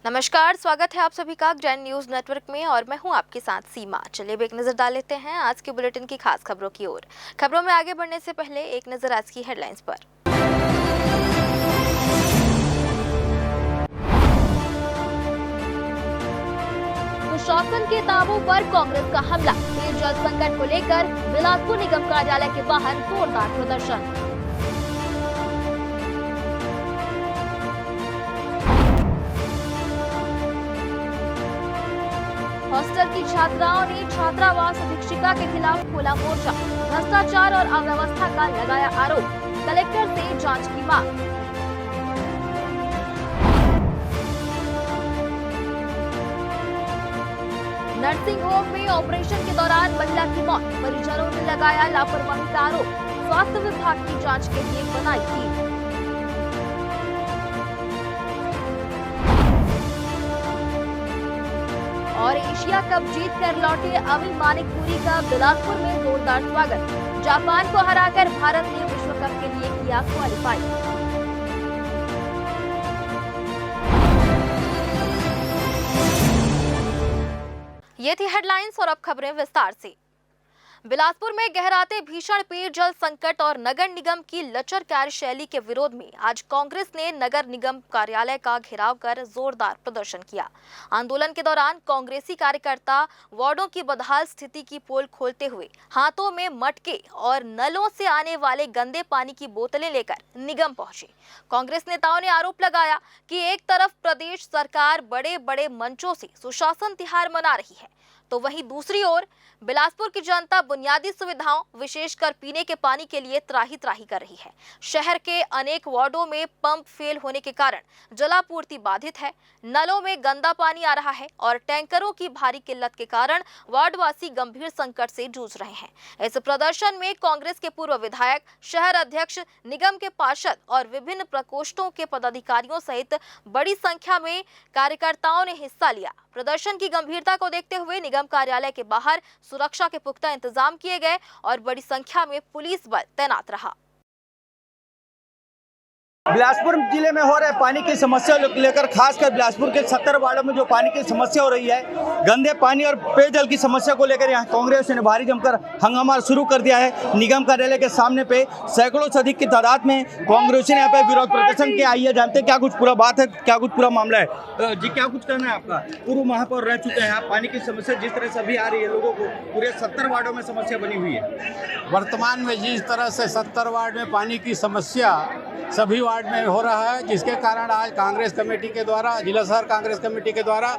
नमस्कार, स्वागत है आप सभी का ग्रैंड न्यूज नेटवर्क में और मैं हूं आपके साथ सीमा। चलिए अब एक नजर डाल लेते हैं आज के बुलेटिन की खास खबरों की ओर। खबरों में आगे बढ़ने से पहले एक नजर आज की हेडलाइंस पर। प्रशासन के दावों पर कांग्रेस का हमला। पेयजल संकट को लेकर बिलासपुर निगम कार्यालय के बाहर जोरदार प्रदर्शन। हॉस्टल की छात्राओं ने छात्रावास अधीक्षिका के खिलाफ खोला मोर्चा। भ्रष्टाचार और अव्यवस्था का लगाया आरोप। कलेक्टर से जांच की मांग। नर्सिंग होम में ऑपरेशन के दौरान महिला की मौत। परिजनों ने लगाया लापरवाही का आरोप। स्वास्थ्य विभाग की जांच के लिए बनाई टीम। और एशिया कप जीतकर लौटे अमी मानिकपुरी का बिलासपुर में जोरदार स्वागत। जापान को हराकर भारत ने विश्व कप के लिए किया क्वालिफाई। ये थी हेडलाइंस और अब खबरें विस्तार से। बिलासपुर में गहराते भीषण पेयजल संकट और नगर निगम की लचर कार्यशैली के विरोध में आज कांग्रेस ने नगर निगम कार्यालय का घेराव कर जोरदार प्रदर्शन किया। आंदोलन के दौरान कांग्रेसी कार्यकर्ता वार्डों की बदहाल स्थिति की पोल खोलते हुए हाथों में मटके और नलों से आने वाले गंदे पानी की बोतलें लेकर निगम पहुंचे। कांग्रेस नेताओं ने आरोप लगाया कि एक तरफ प्रदेश सरकार बड़े बड़े मंचों से सुशासन तिहार मना रही है, तो वहीं दूसरी ओर बिलासपुर की जनता बुनियादी सुविधाओं विशेषकर पीने के पानी के लिए त्राही त्राही कर रही है। शहर के अनेक वार्डों में पंप फेल होने के कारण जलापूर्ति बाधित है, नलों में गंदा पानी आ रहा है और टैंकरों की भारी किल्लत के कारण वार्डवासी गंभीर संकट से जूझ रहे हैं। इस प्रदर्शन में कांग्रेस के पूर्व विधायक, शहर अध्यक्ष, निगम के पार्षद और विभिन्न प्रकोष्ठों के पदाधिकारियों सहित बड़ी संख्या में कार्यकर्ताओं ने हिस्सा लिया। प्रदर्शन की गंभीरता को देखते हुए निगम कार्यालय के बाहर सुरक्षा के पुख्ता इंतजाम किए गए और बड़ी संख्या में पुलिस बल तैनात रहा। बिलासपुर जिले में हो रहे पानी की समस्या लेकर खासकर बिलासपुर के 70 वार्डों में जो पानी की समस्या हो रही है, गंदे पानी और पेयजल की समस्या को लेकर यहाँ कांग्रेस ने भारी जमकर हंगामा शुरू कर दिया है। निगम कार्यालय के सामने पे सैकड़ों से अधिक की तादाद में कांग्रेस ने यहाँ पे विरोध प्रदर्शन किया। आइए जानते हैं क्या कुछ पूरा बात है, क्या कुछ पूरा मामला है। जी क्या कुछ कहना है आपका? पूर्व महापौर रह चुके हैं आप, पानी की समस्या जिस तरह से अभी आ रही है लोगों को, पूरे 70 वार्डों में समस्या बनी हुई है। वर्तमान में जिस तरह से 70 वार्ड में पानी की समस्या सभी वार्ड में हो रहा है, जिसके कारण आज कांग्रेस कमेटी के द्वारा, जिला शहर कांग्रेस कमेटी के द्वारा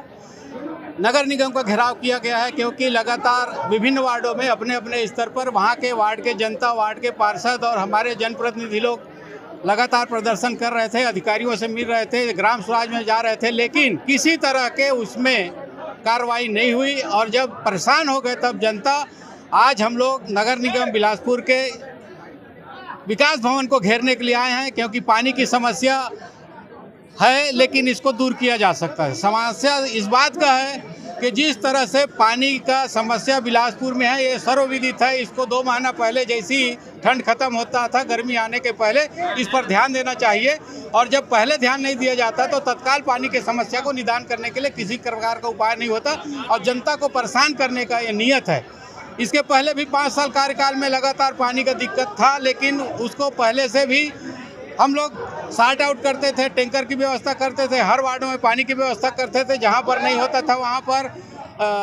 नगर निगम का घेराव किया गया है। क्योंकि लगातार विभिन्न वार्डों में अपने अपने स्तर पर वहां के वार्ड के जनता, वार्ड के पार्षद और हमारे जनप्रतिनिधि लोग लगातार प्रदर्शन कर रहे थे, अधिकारियों से मिल रहे थे, ग्राम स्वराज में जा रहे थे, लेकिन किसी तरह के उसमें कार्रवाई नहीं हुई। और जब परेशान हो गए तब जनता, आज हम लोग नगर निगम बिलासपुर के विकास भवन को घेरने के लिए आए हैं। क्योंकि पानी की समस्या है लेकिन इसको दूर किया जा सकता है। समस्या इस बात का है कि जिस तरह से पानी का समस्या बिलासपुर में है, ये सर्वविदित है। इसको 2 महीना पहले जैसी ठंड खत्म होता था, गर्मी आने के पहले इस पर ध्यान देना चाहिए। और जब पहले ध्यान नहीं दिया जाता तो तत्काल पानी की समस्या को निदान करने के लिए किसी प्रकार का उपाय नहीं होता और जनता को परेशान करने का ये नियत है। इसके पहले भी 5 साल कार्यकाल में लगातार पानी का दिक्कत था, लेकिन उसको पहले से भी हम लोग सॉर्ट आउट करते थे, टैंकर की व्यवस्था करते थे, हर वार्डों में पानी की व्यवस्था करते थे। जहां पर नहीं होता था वहां पर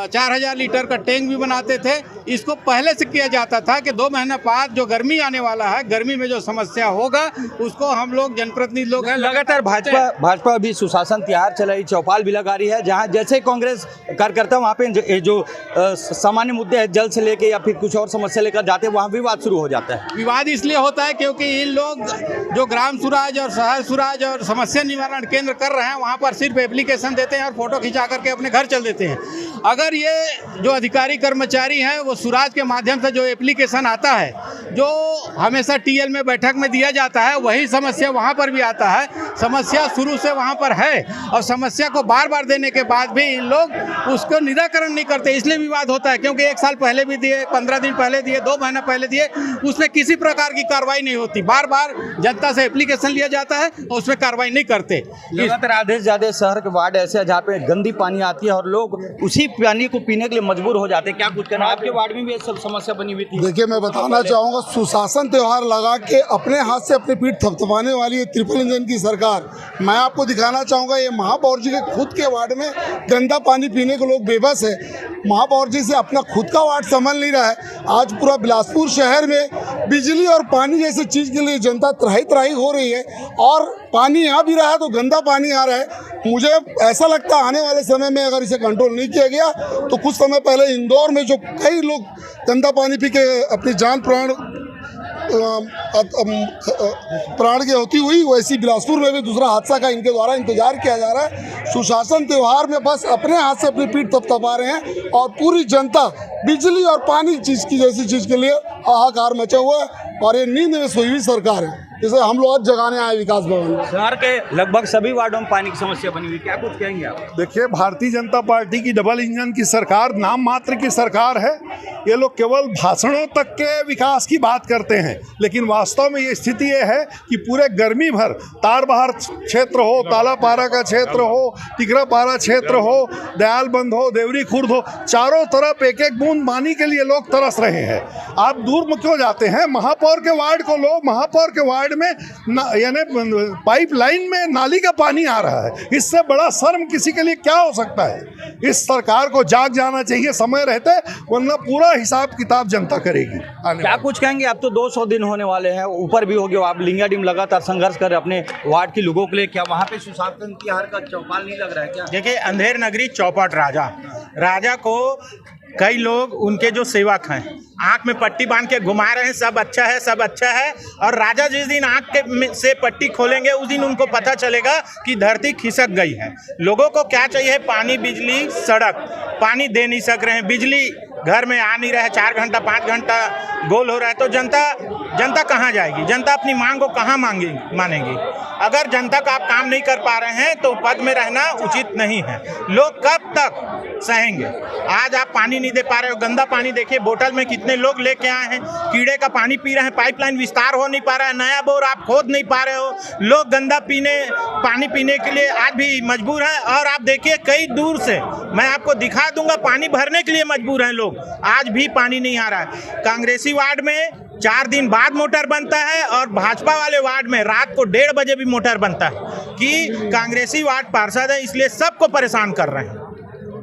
4000 लीटर का टैंक भी बनाते थे। इसको पहले से किया जाता था कि 2 महीना बाद जो गर्मी आने वाला है, गर्मी में जो समस्या होगा उसको हम लोग जनप्रतिनिधि लोग हैं। लगातार भाजपा भी सुशासन तिहार चलाई, चौपाल भी लगा रही है। जहाँ जैसे कांग्रेस कार्यकर्ता वहाँ पे जो सामान्य मुद्दे हैं, जल से लेके या फिर कुछ और समस्या लेकर जाते हैं, वहाँ विवाद शुरू हो जाता है। विवाद इसलिए होता है क्योंकि इन लोग जो ग्राम स्वराज और शहर स्वराज और समस्या निवारण केंद्र कर रहे हैं, वहाँ पर सिर्फ एप्लीकेशन देते हैं और फोटो खिंचा करके अपने घर चल देते हैं। अगर ये जो अधिकारी कर्मचारी हैं वो स्वराज के माध्यम से जो एप्लीकेशन आता है, जो हमेशा टीएल में बैठक में दिया जाता है, वही समस्या वहाँ पर भी आता है, समस्या शुरू से वहाँ पर है और समस्या को बार बार देने के बाद भी इन लोग उसको निराकरण नहीं करते, इसलिए विवाद होता है। क्योंकि 1 साल पहले भी दिए, 15 दिन पहले दिए, 2 महीना पहले दिए, उसमें किसी प्रकार की कार्रवाई नहीं होती। बार बार जनता से एप्लीकेशन लिया जाता है और उसमें कार्रवाई नहीं करते। लगातार आधे से ज्यादा शहर के वार्ड ऐसे हैं जहाँ पे गंदी पानी आती है और लोग उसी पानी को पीने के लिए मजबूर हो जाते हैं। क्या कुछ करना, आपके वार्ड में भी ये सब समस्या बनी हुई थी? देखिए, मैं बताना चाहूँगा, सुशासन त्यौहार लगा के अपने हाथ से अपनी पीठ थपथपाने वाली ये ट्रिपल इंजन की सरकार, मैं आपको दिखाना चाहूँगा ये महापौर जी के खुद के वार्ड में गंदा पानी पीने को लोग बेबस है। महापौर जी से अपना खुद का वार्ड संभल नहीं रहा है। आज पूरा बिलासपुर शहर में बिजली और पानी जैसी चीज़ के लिए जनता त्राही त्राही हो रही है और पानी आ भी रहा है तो गंदा पानी आ रहा है। मुझे ऐसा लगता है आने वाले समय में अगर इसे कंट्रोल नहीं किया गया तो कुछ समय पहले इंदौर में जो कई लोग गंदा पानी पी के अपनी जान प्राण की होती हुई, वैसी बिलासपुर में भी दूसरा हादसा का इनके द्वारा इंतजार किया जा रहा है। सुशासन त्यौहार में बस अपने हाथ से अपनी पीठ थपथपा रहे हैं और पूरी जनता बिजली और पानी चीज़ की जैसी चीज़ के लिए हाहाकार मचा हुआ है और ये नींद में सोई हुई सरकार है, जिसे हम लोग आज जगाने आए विकास भवन में। शहर के लगभग सभी वार्डों में पानी की समस्या बनी हुई, क्या कुछ कहेंगे आप? देखिए, भारतीय जनता पार्टी की डबल इंजन की सरकार नाम मात्र की सरकार है। ये लोग केवल भाषणों तक के विकास की बात करते हैं, लेकिन वास्तव में ये स्थिति ये है कि पूरे गर्मी भर तारबहार क्षेत्र हो, तालापारा का क्षेत्र हो, टिकरापारा क्षेत्र हो, दयालबंद हो, देवरी खुर्द हो, चारों तरफ एक एक बूंद पानी के लिए लोग तरस रहे हैं। आप दूर क्यों जाते हैं? महापौर के वार्ड को लो, महापौर के वार्ड में यानी पाइपलाइन में नाली का पानी आ रहा है। इससे बड़ा शर्म किसी के लिए क्या हो सकता है? इस सरकार को जाग जाना चाहिए समय रहते, वरना पूरा हिसाब किताब जनता करेगी। क्या कुछ कहेंगे? अब तो 200 दिन होने वाले हैं, ऊपर भी हो गया। आप लिंगाडिम लगातार संघर्ष कर अपने वार्ड के लोगों के लिए, क्या वहाँ पे सुशासन की हार का चौपाल नहीं लग रहा है क्या? देखिए, अंधेर नगरी चौपट राजा को कई लोग उनके जो सेवक हैं आँख में पट्टी बांध के घुमा रहे हैं, सब अच्छा है, सब अच्छा है। और राजा जिस दिन आँख के से पट्टी खोलेंगे उस दिन उनको पता चलेगा कि धरती खिसक गई है। लोगों को क्या चाहिए? पानी, बिजली, सड़क। पानी दे नहीं सक रहे हैं, बिजली घर में आ नहीं रहा है, 4 घंटा 5 घंटा गोल हो रहा है। तो जनता कहाँ जाएगी? जनता अपनी मांग को कहाँ मानेगी? अगर जनता का आप काम नहीं कर पा रहे हैं तो पद में रहना उचित नहीं है। लोग कब तक सहेंगे? आज आप पानी नहीं दे पा रहे हो, गंदा पानी देखिए, बोतल में कितने लोग लेके आए हैं, कीड़े का पानी पी रहे हैं, पाइपलाइन विस्तार हो नहीं पा रहा है, नया बोर आप खोद नहीं पा रहे हो। लोग गंदा पानी पीने के लिए आज भी मजबूर हैं। और आप देखिए, कई दूर से मैं आपको दिखा दूंगा, पानी भरने के लिए मजबूर हैं लोग, आज भी पानी नहीं आ रहा है। कांग्रेसी वार्ड में 4 दिन बाद मोटर बनता है और भाजपा वाले वार्ड में रात को 1:30 बजे भी मोटर बनता है कि कांग्रेसी वार्ड पार्षद है, इसलिए सबको परेशान कर रहे हैं।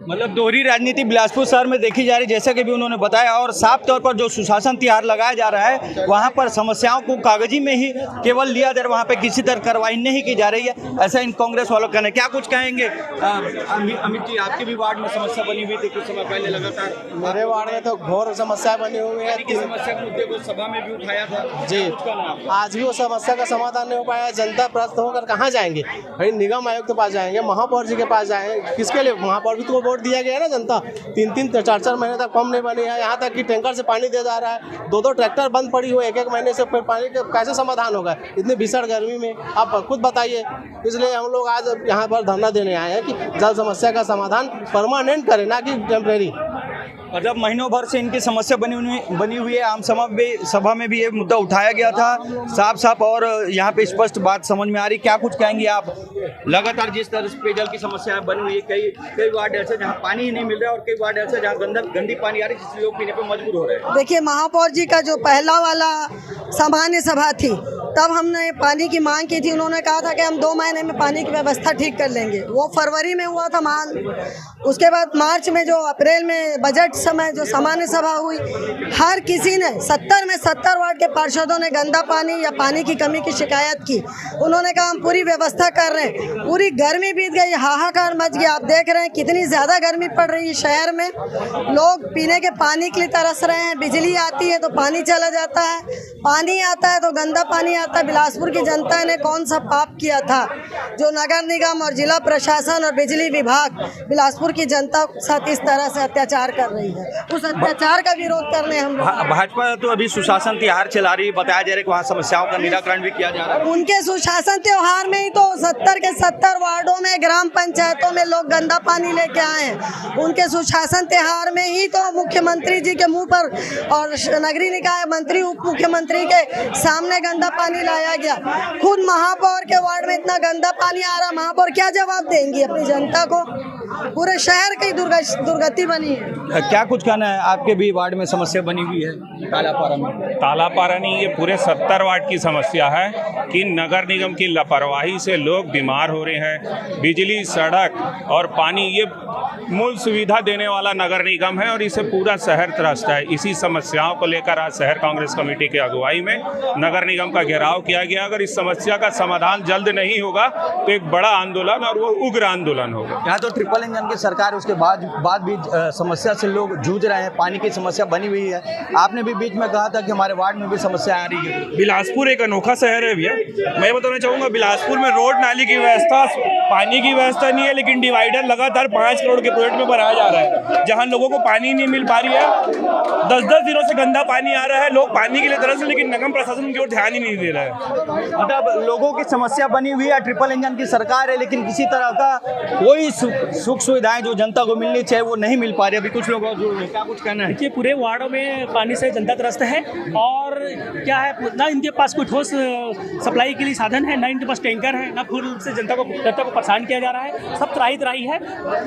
मतलब दोहरी राजनीति बिलासपुर शहर में देखी जा रही, जैसा कि भी उन्होंने बताया। और साफ तौर पर जो सुशासन त्यौहार लगाया जा रहा है, वहाँ पर समस्याओं को कागजी में ही केवल लिया जा रहा है, वहाँ पे किसी तरह कार्रवाई नहीं की जा रही है, ऐसा इन कांग्रेस वालों का कहना है। क्या कुछ कहेंगे? अमित जी, आपकी भी वार्ड में समस्या बनी हुई थी कुछ समय पहले लगातार? मेरे वार्ड में तो घोर समस्या बनी हुई है। की समस्या के मुद्दे को सभा में भी उठाया था जी, आज भी वो समस्या का समाधान नहीं हो पाया। जनता प्रस्त होकर कहाँ जाएंगे? भाई निगम आयुक्त के पास जाएंगे, महापौर जी के पास जाएंगे, किसके लिए? महापौर भी तो वोट दिया गया है ना। जनता 3-3 4-4 महीने तक पंप नहीं बनी है, यहाँ तक कि टैंकर से पानी दे जा रहा है। 2-2 ट्रैक्टर बंद पड़ी हुई 1-1 महीने से, फिर पानी का कैसे समाधान होगा इतनी भीषण गर्मी में? आप खुद बताइए। इसलिए हम लोग आज यहाँ पर धरना देने आए हैं कि जल समस्या का समाधान परमानेंट करें, ना कि टेम्परेरी। मतलब महीनों भर से इनकी समस्या बनी हुई है। आम सभा में भी ये मुद्दा उठाया गया था साफ और यहाँ पे स्पष्ट बात समझ में आ रही। क्या कुछ कहेंगे आप? लगातार जिस तरह से पेयजल की समस्या बनी हुई है, कई वार्ड ऐसे जहाँ पानी ही नहीं मिल रहा है और कई वार्ड ऐसे जहाँ गंदी पानी आ रही है, जिससे लोग पीने पर मजबूर हो रहे हैं। देखिए, महापौर जी का जो पहला वाला सामान्य सभा थी, तब हमने पानी की मांग की थी। उन्होंने कहा था कि हम 2 महीने में पानी की व्यवस्था ठीक कर लेंगे। वो फरवरी में हुआ था मांग। उसके बाद मार्च में जो अप्रैल में बजट समय जो सामान्य सभा हुई, हर किसी ने 70 में 70 वार्ड के पार्षदों ने गंदा पानी या पानी की कमी की शिकायत की। उन्होंने कहा हम पूरी व्यवस्था कर रहे हैं। पूरी गर्मी बीत गई, हाहाकार मच गया। आप देख रहे हैं कितनी ज़्यादा गर्मी पड़ रही है शहर में। लोग पीने के पानी के लिए तरस रहे हैं। बिजली आती है तो पानी चला जाता है, पानी आता है तो गंदा पानी आता है। बिलासपुर की जनता ने कौन सा पाप किया था जो नगर निगम और जिला प्रशासन और बिजली विभाग बिलासपुर की जनता के साथ इस तरह से अत्याचार कर रही है, उस अत्याचार का विरोध करने हम लोग। भाजपा तो अभी सुशासन त्योहार चला रही है, बताया जा रहा है कि वहाँ समस्याओं का निराकरण भी किया जा रहा है। उनके सुशासन त्योहार में ही तो 70 के 70 वार्डों में, ग्राम पंचायतों में लोग गंदा पानी लेके आए हैं। उनके सुशासन त्योहार में ही तो मुख्यमंत्री जी के मुंह पर और नगरीय निकाय मंत्री, उप मुख्यमंत्री के सामने गंदा पानी लाया गया। खुद महापौर के वार्ड में इतना गंदा पानी आ रहा, महापौर क्या जवाब देंगी अपनी जनता को? पूरे शहर की दुर्गति बनी है। क्या कुछ कहना है? आपके भी वार्ड में समस्या बनी हुई है तालापारा में? तालापारा नहीं, ये पूरे 70 वार्ड की समस्या है कि नगर निगम की लापरवाही से लोग बीमार हो रहे हैं। बिजली, सड़क और पानी ये मूल सुविधा देने वाला नगर निगम है और इसे पूरा शहर त्रस्त है। इसी समस्याओं को लेकर आज शहर कांग्रेस कमेटी की अगुवाई में नगर निगम का घेराव किया गया। अगर इस समस्या का समाधान जल्द नहीं होगा तो एक बड़ा आंदोलन और वो उग्र आंदोलन होगा। यहाँ तो ट्रिपल इंजन की सरकार, उसके बाद भी समस्या से लोग जूझ रहे हैं, पानी की समस्या बनी हुई है। आपने भी बीच में कहा था कि हमारे वार्ड में भी समस्या आ रही है। बिलासपुर एक अनोखा शहर है भैया। मैं बताना चाहूँगा, बिलासपुर में रोड नाली की व्यवस्था, पानी की व्यवस्था नहीं है, लेकिन डिवाइडर लगातार 5 करोड़ के प्रोजेक्ट में बनाया जा रहा है, जहाँ लोगों को पानी नहीं मिल पा रही है। 10-10 दिनों से गंदा पानी आ रहा है, लोग पानी के लिए तरस रहे, लेकिन निगम प्रशासन की ओर ध्यान ही नहीं दे रहा है। मतलब लोगों की समस्या बनी हुई है, ट्रिपल इंजन की सरकार है, लेकिन किसी तरह का कोई सुख सुविधाएं जो जनता को मिलनी चाहिए वो नहीं मिल पा रही। अभी कुछ लोग और जुड़े हैं, क्या कुछ कहना है? देखिए, पूरे वार्डों में पानी से जनता त्रस्त है और क्या है, ना इनके पास कोई ठोस सप्लाई के लिए साधन है, ना इनके पास टैंकर है, ना फुल से जनता को परेशान किया जा रहा है। सब त्राही है,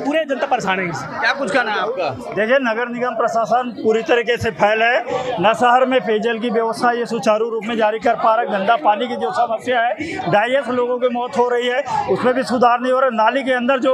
पूरे जनता परेशान है इससे। क्या कुछ कहना है आपका? देखिए, नगर निगम प्रशासन पूरी तरीके से फैल है। न शहर में पेयजल की व्यवस्था ये सुचारू रूप में जारी कर पा रहा। गंदा पानी की जो समस्या है, 250 लोगों की मौत हो रही है, उसमें भी सुधार नहीं हो रहा। नाली के अंदर जो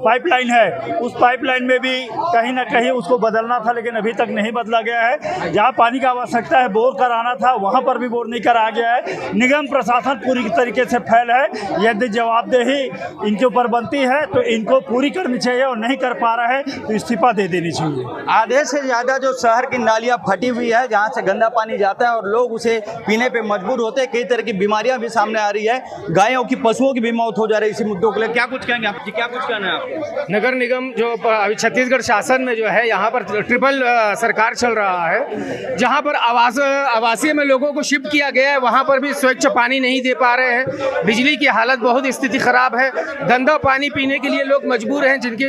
पाइपलाइन है, उस पाइपलाइन में भी कहीं ना कहीं उसको बदलना था, लेकिन अभी तक नहीं बदला गया है। जहाँ पानी की आवश्यकता है, बोर कराना था, वहाँ पर भी बोर नहीं करा गया है। निगम प्रशासन पूरी तरीके से फैल है। यदि जवाबदेही इनके ऊपर बनती है तो इनको पूरी करनी चाहिए, और नहीं कर पा रहा है तो इस्तीफा दे देनी चाहिए। आधे से ज़्यादा जो शहर की नालियाँ फटी हुई है, जहाँ से गंदा पानी जाता है और लोग उसे पीने पे मजबूर होते हैं। कई तरह की बीमारियां भी सामने आ रही है, गायों की, पशुओं की भी मौत हो जा रही है। इसी मुद्दों के लिए क्या कुछ कहेंगे आप जी? क्या कुछ कहना है आपको? नगर निगम जो अभी छत्तीसगढ़ शासन में जो है, यहाँ पर ट्रिपल सरकार चल रहा है, जहाँ पर आवासीय में लोगों को शिफ्ट किया गया है, वहाँ पर भी स्वच्छ पानी नहीं दे पा रहे हैं। बिजली की हालत बहुत स्थिति खराब है। गंदा पानी पीने के लिए लोग मजबूर हैं, जिनके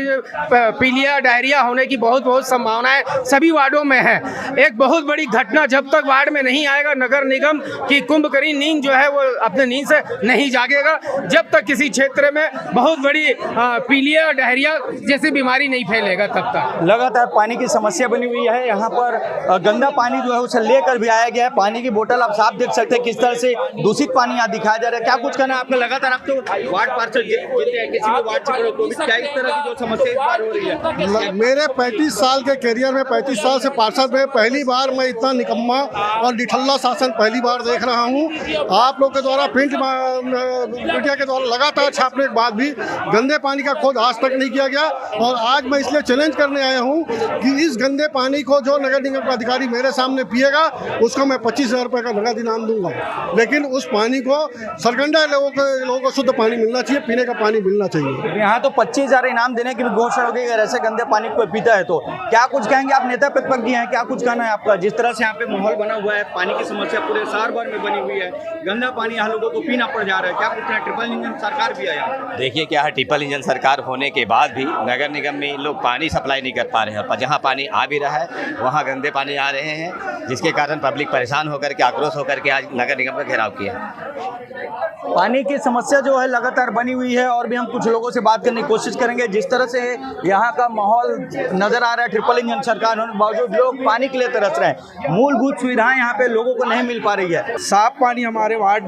पीलिया, डायरिया होने की बहुत संभावनाएं सभी वार्डों में है। एक बहुत बड़ी घटना, जब तक वार्ड में नहीं आएगा नगर निगम की कुंभकर्ण नींद जो है वो अपने नींद से नहीं जागेगा, जब तक किसी क्षेत्र में बहुत बड़ी पीलिया, डायरिया जैसी बीमारी नहीं फैलेगा तब तक। लगातार पानी की समस्या बनी हुई है। यहाँ पर गंदा पानी जो है उसे लेकर भी आया गया है। पानी की बोतल आप साफ देख सकते हैं किस तरह से दूषित पानी यहाँ दिखाया जा रहा है। क्या कुछ कहना है आपका? लगातार आप तो वार्ड पार्षद जीते हैं, किसी भी वार्ड से तो क्या इस तरह की जो समस्या इस बार हो रही है? मेरे 35 साल के करियर में, 35 साल से पार्षद में पहली बार मैं इतना निकम्मा और निठल्ला शासन पहली बार देख रहा हूँ। आप लोग के द्वारा प्रिंट मीडिया के द्वारा लगातार छापने के बाद भी गंदे पानी का खोज आज तक नहीं किया गया। और आज मैं इसलिए चैलेंज करने आया हूँ कि इस गंदे पानी को जो नगर निगम का अधिकारी मेरे सामने पिएगा, उसको मैं 25,000 रुपये का नगद इनाम दूंगा। लेकिन उस पानी को सरगंडा लोगों को शुद्ध पानी मिलना चाहिए, पीने का पानी मिलना चाहिए। यहाँ तो 25,000 इनाम देने की भी घोषणा हो गई अगर ऐसे गंदे पानी को पीता है तो। क्या कुछ कहेंगे आप? नेता प्रतिपक्ष हैं, क्या कुछ कहना है आपका? जिस तरह से यहाँ पे माहौल बना हुआ है, पानी की समस्या पूरे शहर भर में बनी हुई है, गंदा पानी यहाँ लोगों को पीना पड़ जा रहा है, क्या कुछ है? ट्रिपल इंजन सरकार भी आया। देखिए क्या है, ट्रिपल इंजन सरकार होने के बाद भी नगर निगम में इन लोग पानी सप्लाई नहीं कर पा रहे हैं, और जहाँ पानी आ भी रहा है वहाँ गंदे पानी आ रहे हैं, जिसके कारण पब्लिक परेशान होकर के, आक्रोश होकर के आज नगर निगम का घेराव किया। पानी की समस्या जो है लगातार बनी हुई है, और भी हम कुछ लोगों से बात करने की कोशिश करेंगे। जिस तरह से यहाँ का माहौल नजर आ रहा है, ट्रिपल इंजन सरकार होने के बावजूद लोग पानी के लिए तरस रहे हैं। मूलभूत सुविधाएं यहाँ पे लोगों को नहीं मिल पा रही है। साफ पानी हमारे वार्ड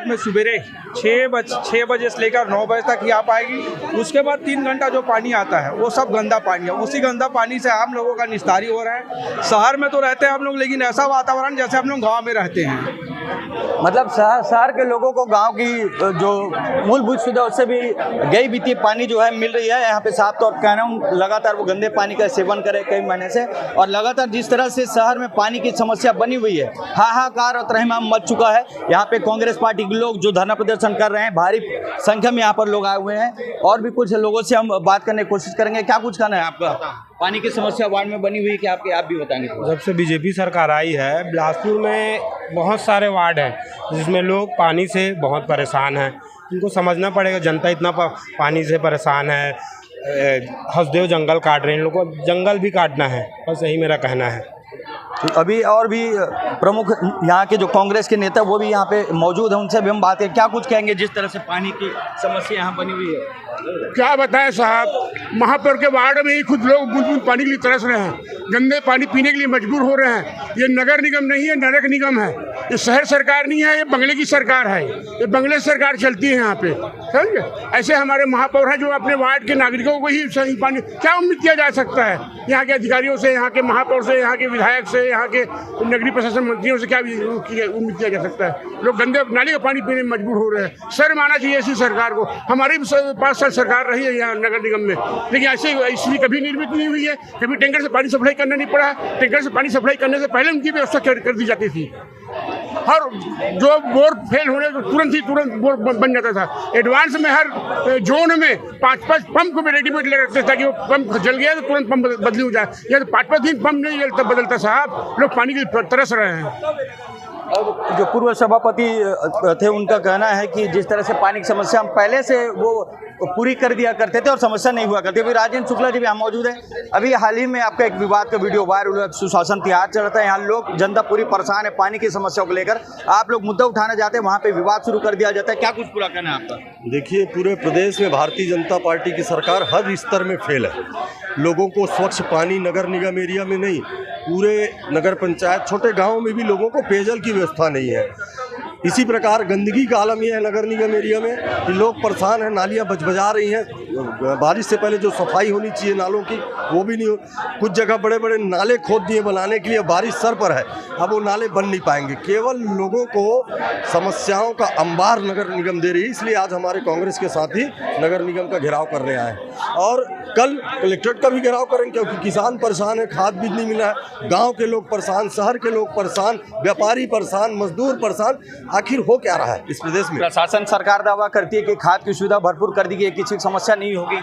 में सवेरे 6 बजे से लेकर 9 बजे तक ही आ पाएगी। उसके बाद 3 घंटा जो पानी आता है वो सब गंदा पानी है। उसी गंदा पानी से हम लोगों का निस्तारी हो रहा है। शहर में तो रहते हैं हम लोग, लेकिन ऐसा वातावरण जैसे हम लोग गाँव में रहते हैं। मतलब शहर के लोगों को गांव की जो मूलभूत सुविधा उससे भी गई बीती पानी जो है मिल रही है। यहाँ पे साफ तौर कहना हूँ, लगातार वो गंदे पानी का सेवन करे कई महीने से, और लगातार जिस तरह से शहर में पानी की समस्या बनी हुई है, हाहाकार और त्रहिमाम मच चुका है। यहाँ पे कांग्रेस पार्टी के लोग जो धरना प्रदर्शन कर रहे हैं, भारी संख्या में यहाँ पर लोग आए हुए हैं, और भी कुछ लोगों से हम बात करने की कोशिश करेंगे। क्या कुछ कहना है आपका? पानी की समस्या वार्ड में बनी हुई है कि आप भी बताएंगे? जब से बीजेपी सरकार आई है, बिलासपुर में बहुत सारे वार्ड हैं जिसमें लोग पानी से बहुत परेशान हैं। इनको समझना पड़ेगा, जनता इतना पानी से परेशान है। हसदेव जंगल काट रहे हैं, इन लोगों को जंगल भी काटना है, बस यही मेरा कहना है। अभी और भी प्रमुख यहाँ के जो कांग्रेस के नेता वो भी यहाँ पे मौजूद हैं, उनसे भी हम बात करें। क्या कुछ कहेंगे जिस तरह से पानी की समस्या यहाँ बनी हुई है? क्या बताएं साहब, महापौर के वार्ड में ही खुद लोग बूंद बूंद पानी के लिए तरस रहे हैं, गंदे पानी पीने के लिए मजबूर हो रहे हैं। ये नगर निगम नहीं है, नरक निगम है। ये शहर सरकार नहीं है, ये बंगले की सरकार है। ये बंगले सरकार चलती है यहाँ पे, समझे? ऐसे हमारे महापौर हैं जो अपने वार्ड के नागरिकों को ही सही पानी, क्या उम्मीद किया जा सकता है यहाँ के अधिकारियों से, यहाँ के महापौर से, यहाँ के विधायक से, यहाँ के नगरीय प्रशासन मंत्रियों से? क्या उम्मीद किया जा सकता है? लोग गंदे नाले का पानी पीने में मजबूर हो रहे हैं। शर्म आना चाहिए ऐसी सरकार को। हमारी 5 साल सरकार रही है यहाँ नगर निगम में, लेकिन ऐसी स्थिति कभी निर्मित नहीं हुई है। कभी टैंकर से पानी सप्लाई करना नहीं पड़ा। टैंकर से पानी सप्लाई करने से पहले उनकी व्यवस्था कर दी जाती थी, और जो बोर फेल होने तो तुरंत बोर बन जाता था। एडवांस में हर जोन में 5-5 पंप को भी रेडीमेड ले रखते थे कि वो पंप जल गया तो तुरंत पंप बदली हो जाए। या तो 5-5 दिन पंप नहीं बदलता साहब, लोग पानी की तरस रहे हैं। और जो पूर्व सभापति थे उनका कहना है कि जिस तरह से पानी की समस्या हम पहले से वो पूरी कर दिया करते थे और समस्या नहीं हुआ करती। अभी राजेंद्र शुक्ला जी भी यहाँ मौजूद हैं। अभी हाल ही में आपका एक विवाद का वीडियो वायरल हुआ, सुशासन तिहार चल रहा है, यहाँ लोग जनता पूरी परेशान है पानी की समस्या को लेकर। आप लोग मुद्दा उठाने जाते हैं, वहाँ पे विवाद शुरू कर दिया जाता है। क्या कुछ पूरा कहना है आपका? देखिए, पूरे प्रदेश में भारतीय जनता पार्टी की सरकार हर स्तर में फेल है। लोगों को स्वच्छ पानी नगर निगम एरिया में नहीं, पूरे नगर पंचायत छोटे गाँव में भी लोगों को पेयजल की व्यवस्था नहीं है। इसी प्रकार गंदगी का आलम यह है नगर निगम एरिया में कि लोग परेशान हैं, नालियाँ बजबजा रही हैं। बारिश से पहले जो सफाई होनी चाहिए नालों की वो भी नहीं हो। कुछ जगह बड़े बड़े नाले खोद दिए बनाने के लिए, बारिश सर पर है, अब वो नाले बन नहीं पाएंगे। केवल लोगों को समस्याओं का अंबार नगर निगम दे रही है। इसलिए आज हमारे कांग्रेस के साथी नगर निगम का घेराव करने आए हैं, और कल कलेक्ट्रेट का भी घेराव करेंगे, क्योंकि किसान परेशान है, खाद बीज नहीं मिला है, गाँव के लोग परेशान, शहर के लोग परेशान, व्यापारी परेशान, मजदूर परेशान। आखिर हो क्या रहा है इस प्रदेश में? प्रशासन सरकार दावा करती है कि खाद की सुविधा भरपूर कर दी गई, किसी की समस्या नहीं होगी।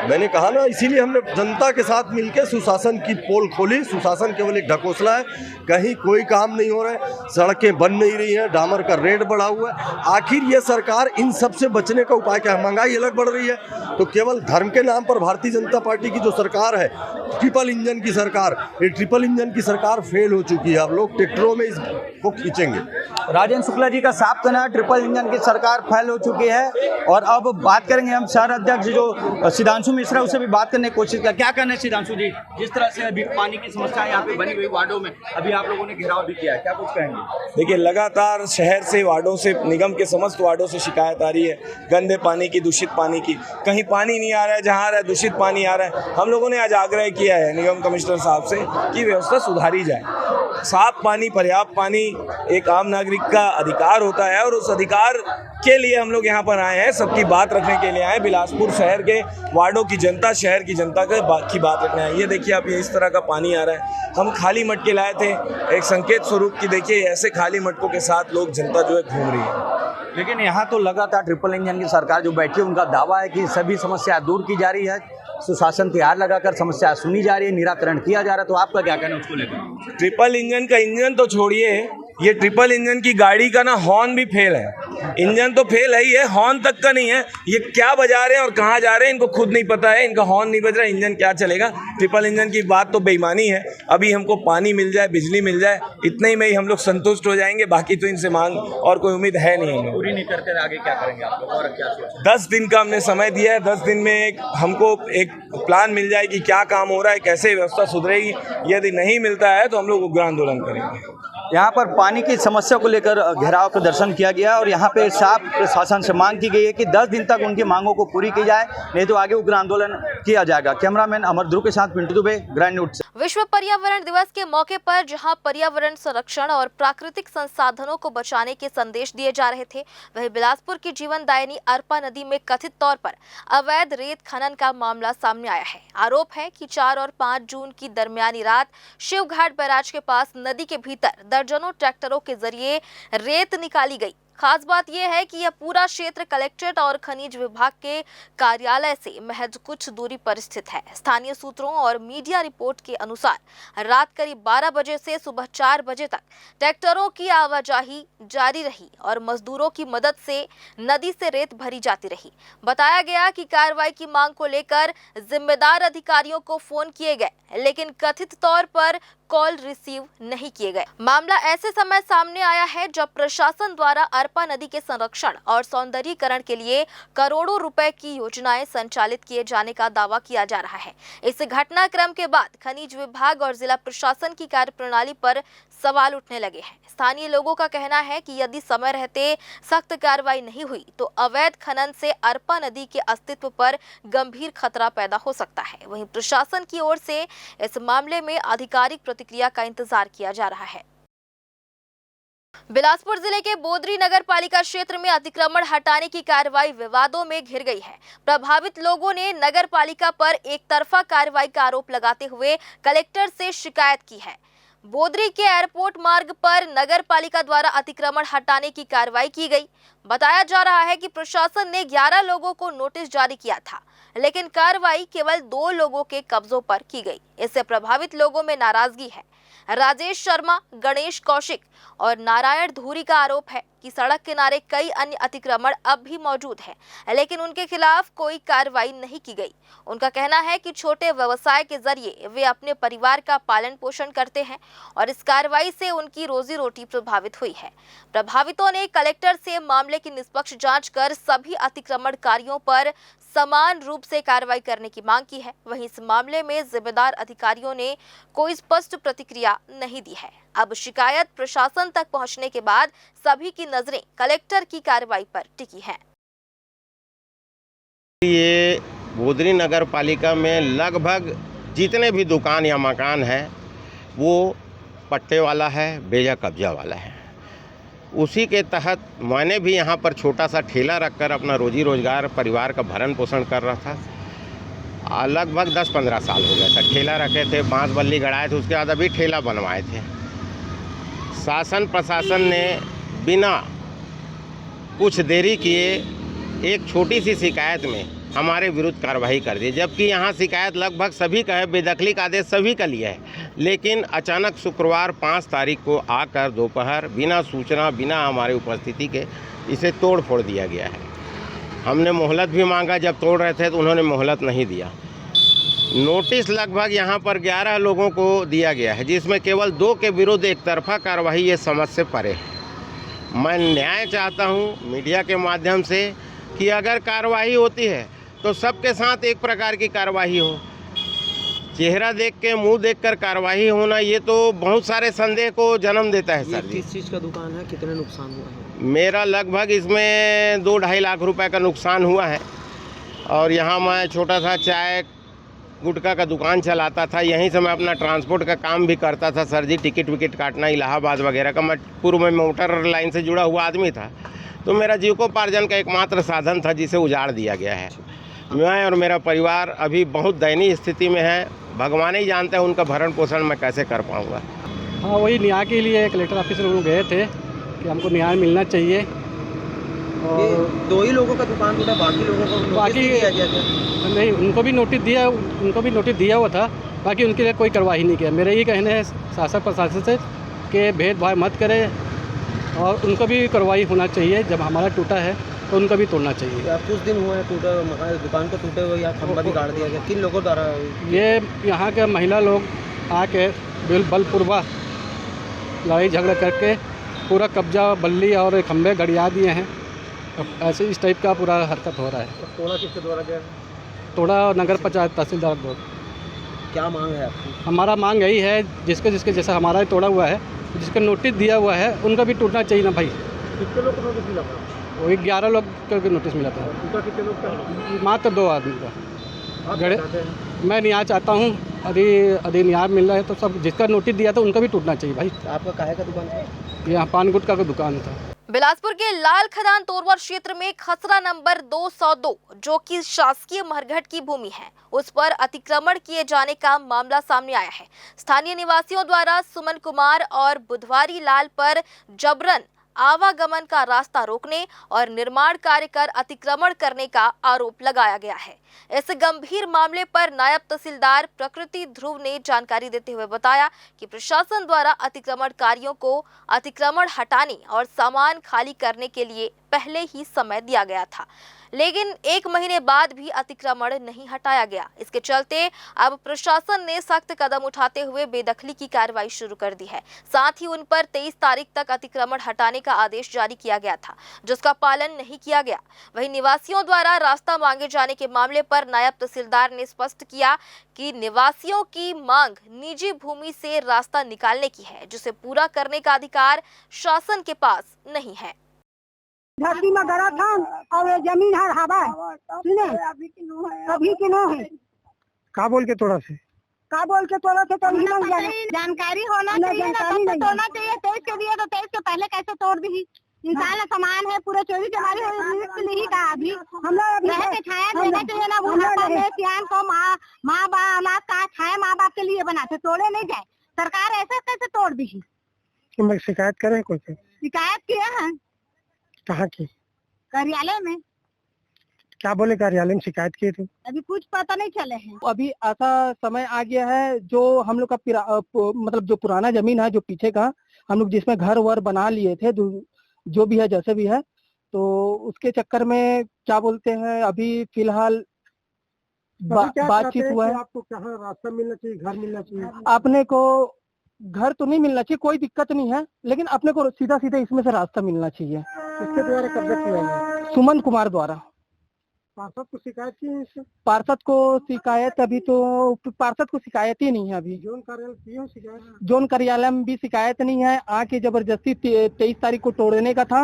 मैंने कहा ना, इसीलिए हमने जनता के साथ मिलकर सुशासन की पोल खोली। सुशासन केवल एक ढकोसला है, कहीं कोई काम नहीं हो रहा है, सड़कें बन नहीं रही हैं, डामर का रेट बढ़ा हुआ है। आखिर ये सरकार इन सब से बचने का उपाय क्या है? महंगाई अलग बढ़ रही है, तो केवल धर्म के नाम पर भारतीय जनता पार्टी की जो सरकार है, ट्रिपल इंजन की सरकार, ये ट्रिपल इंजन की सरकार फेल हो चुकी है। अब लोग ट्रैक्टरों में इसको खींचेंगे। राजेंद्र शुक्ला जी का साफ कहना है ट्रिपल इंजन की सरकार फेल हो चुकी है। और अब बात करेंगे हम शहर अध्यक्ष जो सिद्धांशु मिश्रा, उससे भी बात करने की कोशिश कर। क्या कहना है सिद्धांशु जी, जिस तरह से अभी पानी की समस्या यहाँ पे बनी हुई वार्डों में, अभी आप लोगों ने घेराव भी किया है, क्या कुछ कहेंगे? देखिए, लगातार शहर से वार्डों से, निगम के समस्त वार्डों से शिकायत आ रही है गंदे पानी की, दूषित पानी की। कहीं पानी नहीं आ रहा है, जहाँ आ रहा है दूषित पानी आ रहा है। हम लोगों ने आज आग्रह किया है निगम कमिश्नर साहब से कि व्यवस्था सुधारी जाए। साफ पानी, पर्याप्त पानी एक आम नागरिक का अधिकार होता है, और उस अधिकार के लिए हम लोग यहाँ पर आए हैं, सबकी बात रखने के लिए आए। बिलासपुर शहर के वार्डों की जनता, शहर की जनता की बात रखने आए। ये देखिए, आप ये इस तरह का पानी आ रहा है। हम खाली मटके लाए थे, एक संकेत स्वरूप की। देखिए, ऐसे खाली मटकों के साथ लोग, जनता जो है घूम रही है। लेकिन यहाँ तो लगातार ट्रिपल इंजन की सरकार जो बैठी है, उनका दावा है कि सभी समस्या दूर की जा रही है, सुशासन तिहार लगाकर समस्या सुनी जा रही है, निराकरण किया जा रहा है। तो आपका क्या कहना है उसको लेकर? ट्रिपल इंजन का इंजन तो छोड़िए, ये ट्रिपल इंजन की गाड़ी का ना हॉर्न भी फेल है। इंजन तो फेल है ही है, हॉर्न तक का नहीं है। ये क्या बजा रहे हैं और कहाँ जा रहे हैं इनको खुद नहीं पता है। इनका हॉर्न नहीं बज रहा, इंजन क्या चलेगा? ट्रिपल इंजन की बात तो बेईमानी है। अभी हमको पानी मिल जाए, बिजली मिल जाए, इतने ही में ही हम लोग संतुष्ट हो जाएंगे। बाकी तो इनसे मांग और कोई उम्मीद है नहीं। हम लोग पूरी नहीं करते, आगे क्या करेंगे आप लोग और क्या सोचें? 10 दिन का हमने समय दिया है। 10 दिन में हमको एक प्लान मिल जाए कि क्या काम हो रहा है, कैसे व्यवस्था सुधरेगी। यदि नहीं मिलता है तो हम लोग उग्र आंदोलन करेंगे। यहाँ पर पानी की समस्या को लेकर घेराव प्रदर्शन किया गया और यहाँ पे साफ प्रशासन से मांग की गई है कि 10 दिन तक उनकी मांगों को पूरी की जाए, नहीं तो आगे उग्र आंदोलन किया जाएगा। कैमरामैन अमर ध्रुव के साथ पिंटू दुबे, ग्रैंड न्यूज। विश्व पर्यावरण दिवस के मौके पर जहां पर्यावरण संरक्षण और प्राकृतिक संसाधनों को बचाने के संदेश दिए जा रहे थे, वहीं बिलासपुर की जीवनदायिनी अरपा नदी में कथित तौर पर अवैध रेत खनन का मामला सामने आया है। आरोप है कि 4 और 5 जून की दरमियानी रात शिवघाट बैराज के पास नदी के भीतर दर्जनों ट्रैक्टरों के जरिए रेत निकाली गई। खास बात यह है कि यह पूरा क्षेत्र कलेक्ट्रेट और खनिज विभाग के कार्यालय से महज कुछ दूरी पर स्थित है। स्थानीय सूत्रों और मीडिया रिपोर्ट के अनुसार रात करीब 12 बजे से सुबह 4 बजे तक ट्रैक्टरों की आवाजाही जारी रही और मजदूरों की मदद से नदी से रेत भरी जाती रही। बताया गया कि कार्रवाई की मांग को लेकर जिम्मेदार अधिकारियों को फोन किए गए, लेकिन कथित तौर पर कॉल रिसीव नहीं किए गए। मामला ऐसे समय सामने आया है जब प्रशासन द्वारा अरपा नदी के संरक्षण और सौंदर्यीकरण के लिए करोड़ों रुपए की योजनाएं संचालित किए जाने का दावा किया जा रहा है। इस घटनाक्रम के बाद खनिज विभाग और जिला प्रशासन की कार्यप्रणाली पर सवाल उठने लगे हैं। स्थानीय लोगों का कहना है कि यदि समय रहते सख्त कार्रवाई नहीं हुई तो अवैध खनन से अरपा नदी के अस्तित्व पर गंभीर खतरा पैदा हो सकता है। वहीं प्रशासन की ओर से इस मामले में आधिकारिक प्रतिक्रिया का इंतजार किया जा रहा है। बिलासपुर जिले के बोदरी नगर पालिका क्षेत्र में अतिक्रमण हटाने की कार्रवाई विवादों में घिर गई है। प्रभावित लोगों ने नगर पालिका पर एक तरफा कार्रवाई का आरोप लगाते हुए कलेक्टर से शिकायत की है। बोदरी के एयरपोर्ट मार्ग पर नगर पालिका द्वारा अतिक्रमण हटाने की कार्रवाई की गई। बताया जा रहा है कि प्रशासन ने 11 लोगों को नोटिस जारी किया था, लेकिन कार्रवाई केवल 2 लोगों के कब्जों पर की गई। इससे प्रभावित लोगों में नाराजगी है। राजेश शर्मा, गणेश कौशिक और नारायण धूरी का आरोप है कि सड़क किनारे कई अन्य अतिक्रमण अब भी मौजूद हैं, लेकिन उनके खिलाफ कोई कार्रवाई नहीं की गई। उनका कहना है कि छोटे व्यवसाय के जरिए वे अपने परिवार का पालन पोषण करते हैं और इस कार्रवाई से उनकी रोजी रोटी प्रभावित हुई है। प्रभावितों ने कलेक्टर से मामले की निष्पक्ष जांच कर सभी अतिक्रमणकारियों पर समान रूप से कार्रवाई करने की मांग की है। वहीं इस मामले में जिम्मेदार अधिकारियों ने कोई स्पष्ट प्रतिक्रिया नहीं दी है। अब शिकायत प्रशासन तक पहुंचने के बाद सभी की नजरें कलेक्टर की कार्रवाई पर टिकी हैं। ये बोदरी नगर पालिका में लगभग जितने भी दुकान या मकान है वो पट्टे वाला है, बेजा कब्जा वाला है। उसी के तहत मैंने भी यहाँ पर छोटा सा ठेला रखकर अपना रोजी रोजगार परिवार का भरण पोषण कर रहा था। लगभग 10-15 साल हो गया था। ठेला रखे थे, बांस बल्ली गड़ाए थे, उसके बाद अभी ठेला बनवाए थे। शासन प्रशासन ने बिना कुछ देरी किए एक छोटी सी शिकायत में हमारे विरुद्ध कार्रवाई कर दी, जबकि यहाँ शिकायत लगभग सभी का है, बेदखली का आदेश सभी का लिया है। लेकिन अचानक शुक्रवार 5 तारीख को आकर दोपहर बिना सूचना, बिना हमारी उपस्थिति के इसे तोड़ फोड़ दिया गया है। हमने मोहलत भी मांगा, जब तोड़ रहे थे तो उन्होंने मोहलत नहीं दिया। नोटिस लगभग यहाँ पर 11 लोगों को दिया गया है, जिसमें केवल 2 के विरुद्ध एक तरफा कार्रवाई ये समझ से परे है। मैं न्याय चाहता हूँ मीडिया के माध्यम से कि अगर कार्रवाई होती है तो सबके साथ एक प्रकार की कार्रवाई हो। चेहरा देख के, मुंह देखकर कार्रवाई होना ये तो बहुत सारे संदेह को जन्म देता है। सर, किस चीज़ का दुकान है, कितने नुकसान हुआ है? मेरा लगभग इसमें 2-2.5 लाख रुपए का नुकसान हुआ है। और यहाँ मैं छोटा सा चाय गुटखा का दुकान चलाता था, यहीं से मैं अपना ट्रांसपोर्ट का काम भी करता था। सर जी, टिकट विकट काटना इलाहाबाद वगैरह का, मैं पूर्व में मोटर लाइन से जुड़ा हुआ आदमी था, तो मेरा जीविकोपार्जन का एकमात्र साधन था, जिसे उजाड़ दिया गया है। मैं और मेरा परिवार अभी बहुत दयनीय स्थिति में है। भगवान ही जानते हैं उनका भरण पोषण मैं कैसे कर पाऊँगा। हाँ, वही न्याय के लिए कलेक्टर ऑफिस में गए थे कि हमको न्याय मिलना चाहिए। और 2 ही लोगों का दुकान टूटा, बाकी लोगों को बाकी दिया गया था? नहीं, उनको भी नोटिस दिया हुआ था, बाकी उनके लिए कोई कार्रवाई नहीं किया। मेरे ये कहने हैं शासन प्रशासन से कि भेदभाव मत करें और उनको भी कार्रवाई होना चाहिए। जब हमारा टूटा है तो उनका भी तोड़ना चाहिए। तो कुछ दिन हुए हैं टूटा दुकान को टूटे हुए, या खंभा भी गाड़ दिया गया? किन लोगों द्वारा? ये यहाँ के महिला लोग आके बलपूर्वक लड़ाई झगड़ा करके पूरा कब्जा, बल्ली और खंभे गड़िया दिए हैं। ऐसे इस टाइप का पूरा हरकत हो रहा है। तोड़ा किसके द्वारा गया? तोड़ा नगर पंचायत तहसीलदार द्वारा। क्या मांग है आपकी? हमारा मांग यही है, जिसके जैसा हमारा तोड़ा हुआ है, जिसका नोटिस दिया हुआ है उनका भी टूटना चाहिए ना भाई। कितने लोग को नोटिस मिला था? वही 11 लोग का नोटिस मिला था। उनका कितने लोग का? मात्र 2 आदमी का। गड़े मैं न्याय चाहता हूँ, यदि न्याय मिल रहा है तो सब जिसका नोटिस दिया था उनका भी टूटना चाहिए भाई। आपका काहे का दुकान था? यहाँ पान गुटखा का दुकान था। बिलासपुर के लाल खदान तोरवर क्षेत्र में खसरा नंबर 202 जो कि शासकीय मरघट की भूमि है, उस पर अतिक्रमण किए जाने का मामला सामने आया है। स्थानीय निवासियों द्वारा सुमन कुमार और बुधवारी लाल पर जबरन आवागमन का रास्ता रोकने और निर्माण कार्य कर अतिक्रमण करने का आरोप लगाया गया है। इस गंभीर मामले पर नायब तहसीलदार प्रकृति ध्रुव ने जानकारी देते हुए बताया कि प्रशासन द्वारा अतिक्रमणकारियों को अतिक्रमण हटाने और सामान खाली करने के लिए पहले ही समय दिया गया था, लेकिन 1 महीने बाद भी अतिक्रमण नहीं हटाया गया। इसके चलते अब प्रशासन ने सख्त कदम उठाते हुए बेदखली की कार्रवाई शुरू कर दी है। साथ ही उन पर 23 तारीख तक अतिक्रमण हटाने का आदेश जारी किया गया था, जिसका पालन नहीं किया गया। वहीं निवासियों द्वारा रास्ता मांगे जाने के मामले पर नायब तहसीलदार ने स्पष्ट किया कि निवासियों की मांग निजी भूमि से रास्ता निकालने की है, जिसे पूरा करने का अधिकार शासन के पास नहीं है। धरती में गड़ा था और ये जमीन हर हवा है, सुने अभी की नो है। का बोल के थोड़ा से तो जानकारी होना चाहिए, तोड़ना चाहिए। 23 के दिए तो 23 के पहले कैसे तोड़ दी? इंसान का सामान है, पूरे चोरी चमारी नहीं कहा। अभी हम लोग रह के छाया देना चाहिए ना, बुढ़ापा में सियान को माँ बाप औलाद का छाया माँ बाप के लिए बनाते, तोड़े नहीं जाए। सरकार ऐसे कैसे तोड़ दी? शिकायत करें कोई? शिकायत किया है। कहाँ की? कार्यालय में। क्या बोले कार्यालय में शिकायत की थी? अभी कुछ पता नहीं चले हैं। अभी ऐसा समय आ गया है जो हम लोग का मतलब जो पुराना जमीन है, जो पीछे का हम लोग जिसमें घर वर बना लिए थे, जो भी है जैसे भी है, तो उसके चक्कर में क्या बोलते हैं अभी फिलहाल बातचीत हुआ है। आपको कहाँ रास्ता मिलना चाहिए, घर मिलना चाहिए? अपने को घर तो नहीं मिलना चाहिए, कोई दिक्कत नहीं है, लेकिन अपने को सीधा सीधा इसमें से रास्ता मिलना चाहिए। किसके द्वारा कब्जा किया है? सुमन कुमार द्वारा। पार्षद को शिकायत की है इससे? पार्षद को शिकायत अभी तो पार्षद को शिकायत ही नहीं है। अभी जोन कार्यालय की है शिकायत? जोन कार्यालय में भी शिकायत नहीं है। आके जबरदस्ती 23 तारीख को तोड़ने का था,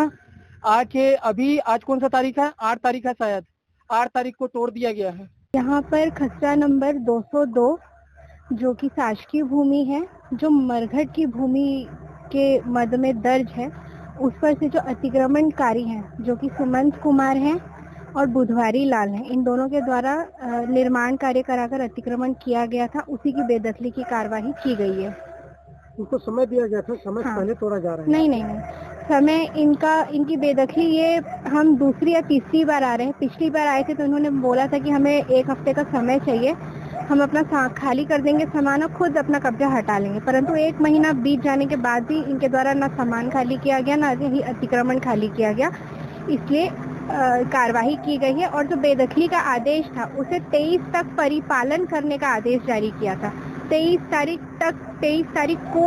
आके अभी आज कौन सा तारीख है? 8 तारीख है शायद, 8 तारीख को तोड़ दिया गया है। यहाँ पर खसरा नंबर 202 जो कि शासकीय भूमि है, जो मरघट की भूमि के मद में दर्ज है, उस पर से जो अतिक्रमणकारी हैं, जो कि सुमंत कुमार हैं और बुधवारी लाल हैं, इन दोनों के द्वारा निर्माण कार्य कराकर अतिक्रमण किया गया था, उसी की बेदखली की कार्यवाही की गई है। उनको समय दिया गया था, समय पहले तोड़ा जा रहा है? नहीं, समय इनकी बेदखली ये हम दूसरी या तीसरी बार आ रहे हैं। पिछली बार आए थे तो उन्होंने बोला था कि हमें 1 हफ्ते का समय चाहिए, हम अपना खाली कर देंगे सामान और खुद अपना कब्जा हटा लेंगे, परंतु 1 महीना बीत जाने के बाद भी इनके द्वारा ना सामान खाली किया गया, ना ही अतिक्रमण खाली किया गया। इसलिए कार्रवाई की गई है और जो बेदखली का आदेश था उसे 23 तक परिपालन करने का आदेश जारी किया था। 23 तारीख को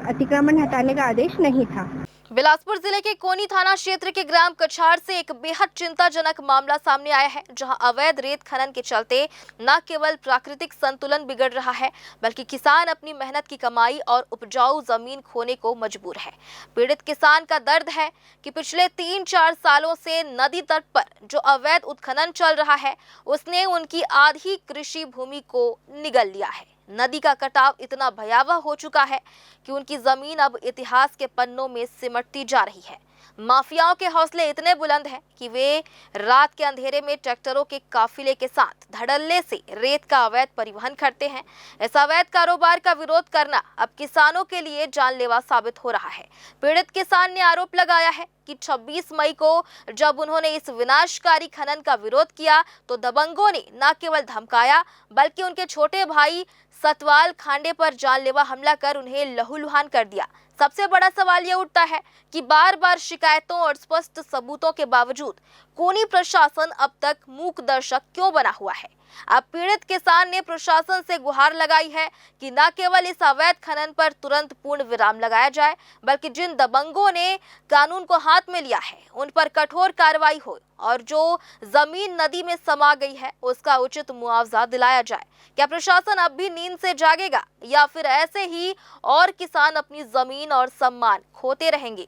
अतिक्रमण हटाने का आदेश नहीं था। बिलासपुर जिले के कोनी थाना क्षेत्र के ग्राम कछाड़ से एक बेहद चिंताजनक मामला सामने आया है, जहां अवैध रेत खनन के चलते न केवल प्राकृतिक संतुलन बिगड़ रहा है, बल्कि किसान अपनी मेहनत की कमाई और उपजाऊ जमीन खोने को मजबूर है। पीड़ित किसान का दर्द है कि पिछले 3-4 सालों से नदी तट पर जो अवैध उत्खनन चल रहा है, उसने उनकी आधी कृषि भूमि को निगल लिया है। नदी का कटाव इतना भयावह हो चुका है कि उनकी जमीन अब इतिहास के पन्नों में सिमटती जा रही है। माफियाओं के हौसले इतने बुलंद हैं कि वे रात के अंधेरे में ट्रैक्टरों के काफिले के साथ धड़ल्ले से रेत का अवैध परिवहन करते हैं। इस अवैध कारोबार का विरोध करना अब किसानों के लिए जानलेवा साबित हो रहा है। पीड़ित किसान ने आरोप लगाया है कि 26 मई को जब उन्होंने इस विनाशकारी खनन का विरोध किया तो दबंगों ने न केवल धमकाया, बल्कि उनके छोटे भाई सतवाल खांडे पर जानलेवा हमला कर उन्हें लहूलुहान कर दिया। सबसे बड़ा सवाल ये उठता है कि बार बार शिकायतों और स्पष्ट सबूतों के बावजूद कोनी प्रशासन अब तक मूक दर्शक क्यों बना हुआ है। अब पीड़ित किसान ने प्रशासन से गुहार लगाई है कि न केवल इस अवैध खनन पर तुरंत पूर्ण विराम लगाया जाए, बल्कि जिन दबंगों ने कानून को हाथ में लिया है उन पर कठोर कार्रवाई हो और जो जमीन नदी में समा गई है उसका उचित मुआवजा दिलाया जाए। क्या प्रशासन अब भी नींद से जागेगा या फिर ऐसे ही और किसान अपनी जमीन और सम्मान खोते रहेंगे?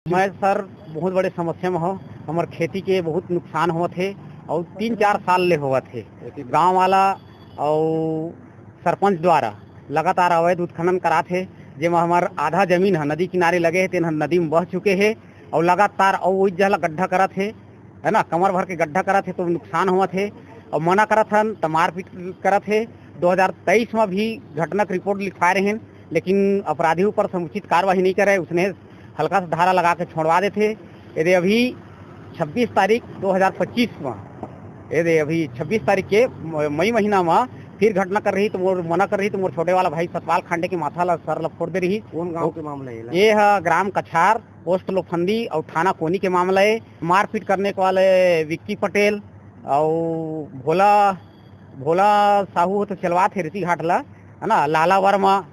मैं सर बहुत बड़े समस्या में हूँ। हमार खेती के बहुत नुकसान हुआ थे और 3-4 साल ले हुआ थे। गांव वाला और सरपंच द्वारा लगातार अवैध उत्खनन करा थे, जेमा हमार आधा जमीन है नदी किनारे लगे है, नदी में बह चुके हैं और लगातार और वही जला गड्ढा करा थे, है ना, कमर भर के गड्ढा करा थे तो नुकसान हुआ थे और मना करा था तो मारपीट करा थे। 2023 में भी घटना की रिपोर्ट लिखवा रहे हैं, लेकिन अपराधियों पर समुचित कार्रवाई नहीं करे, उसने हल्का सा धारा लगा के छोड़वा देते। यदि अभी 26 तारीख 2025 में यदि अभी 26 तारीख के मई महीना में फिर घटना कर रही तो मोर मना कर रही तो मोर छोटे वाला भाई सतपाल खांडे के माथा ला सर ला फोड़ दे रही। कौन गांव के मामला है ये? है ग्राम कछार, पोस्ट लोखंडी और थाना कोनी के मामला है। मारपीट करने के वाले विक्की पटेल और भोला साहू तो चलवा थे ऋषि घाट ला, है ना, लाला वर्मा,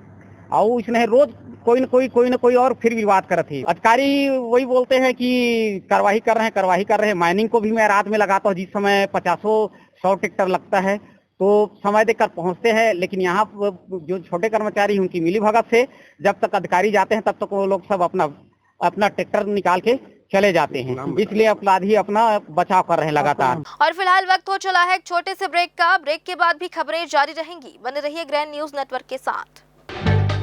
और इसने रोज कोई न कोई और फिर विवाद कर थी। अधिकारी वही बोलते हैं कि कार्रवाई कर रहे हैं। माइनिंग को भी मैं रात में लगाता हूँ, जिस समय 50-100 ट्रैक्टर लगता है तो समय देकर पहुंचते हैं, लेकिन यहाँ जो छोटे कर्मचारी उनकी मिली भगत से जब तक अधिकारी जाते हैं तब तक वो लोग सब अपना ट्रैक्टर निकाल के चले जाते हैं, इसलिए अपराधी अपना बचाव कर रहे हैं लगातार। और फिलहाल वक्त हो चला है एक छोटे से ब्रेक का। ब्रेक के बाद भी खबरें जारी रहेंगी, बने रहिए ग्रैंड न्यूज नेटवर्क के साथ।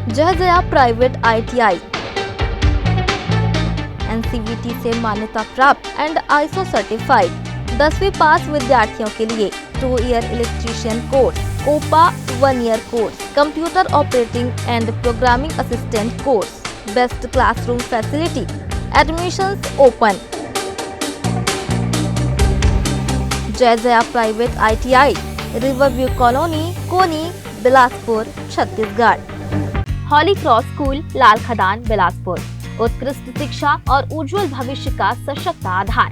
जहजया प्राइवेट ITI NCVT से मान्यता प्राप्त एंड ISO सर्टिफाइड 10वीं पास विद्यार्थियों के लिए 2 year electrician course, COPA 1 year course, computer operating and programming assistant course, best classroom facility, admissions open. जहजया private ITI, Riverview colony, Koni, Bilaspur, Chhattisgarh. Holy Cross school, Lal Khadan, Bilaspur. उत्कृष्ट शिक्षा और उज्जवल भविष्य का सशक्त आधार।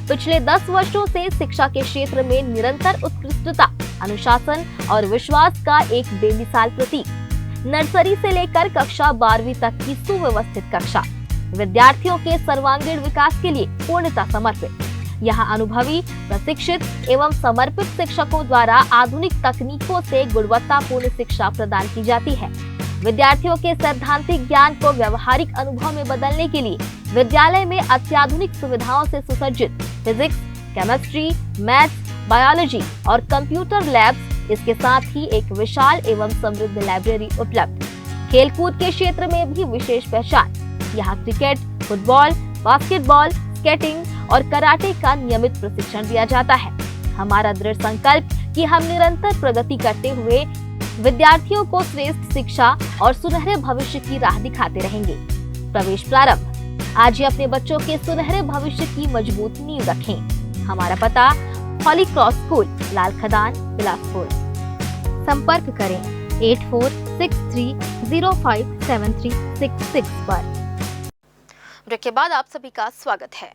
पिछले 10 वर्षों से शिक्षा के क्षेत्र में निरंतर उत्कृष्टता, अनुशासन और विश्वास का एक बेमिसाल प्रतीक। नर्सरी से लेकर कक्षा 12वीं तक की सुव्यवस्थित कक्षा, विद्यार्थियों के सर्वांगीण विकास के लिए पूर्णतः समर्पित। यहाँ अनुभवी, प्रशिक्षित एवं समर्पित शिक्षकों द्वारा आधुनिक तकनीकों से गुणवत्तापूर्ण शिक्षा प्रदान की जाती है। विद्यार्थियों के सैद्धांतिक ज्ञान को व्यवहारिक अनुभव में बदलने के लिए विद्यालय में अत्याधुनिक सुविधाओं से सुसज्जित फिजिक्स, केमिस्ट्री, मैथ्स, बायोलॉजी और कंप्यूटर लैब्स, इसके साथ ही एक विशाल एवं समृद्ध लाइब्रेरी उपलब्ध। खेलकूद के क्षेत्र में भी विशेष पहचान। यहाँ क्रिकेट, फुटबॉल, बास्केटबॉल, स्केटिंग और कराटे का नियमित प्रशिक्षण दिया जाता है। हमारा दृढ़ संकल्प कि हम निरंतर प्रगति करते हुए विद्यार्थियों को श्रेष्ठ शिक्षा और सुनहरे भविष्य की राह दिखाते रहेंगे। प्रवेश प्रारंभ। आज ही अपने बच्चों के सुनहरे भविष्य की मजबूत नींव रखें। हमारा पता, हॉली क्रॉस स्कूल, लाल खदान, बिलासपुर। संपर्क करें 8463057366 पर। ब्रेक के बाद आप सभी का स्वागत है।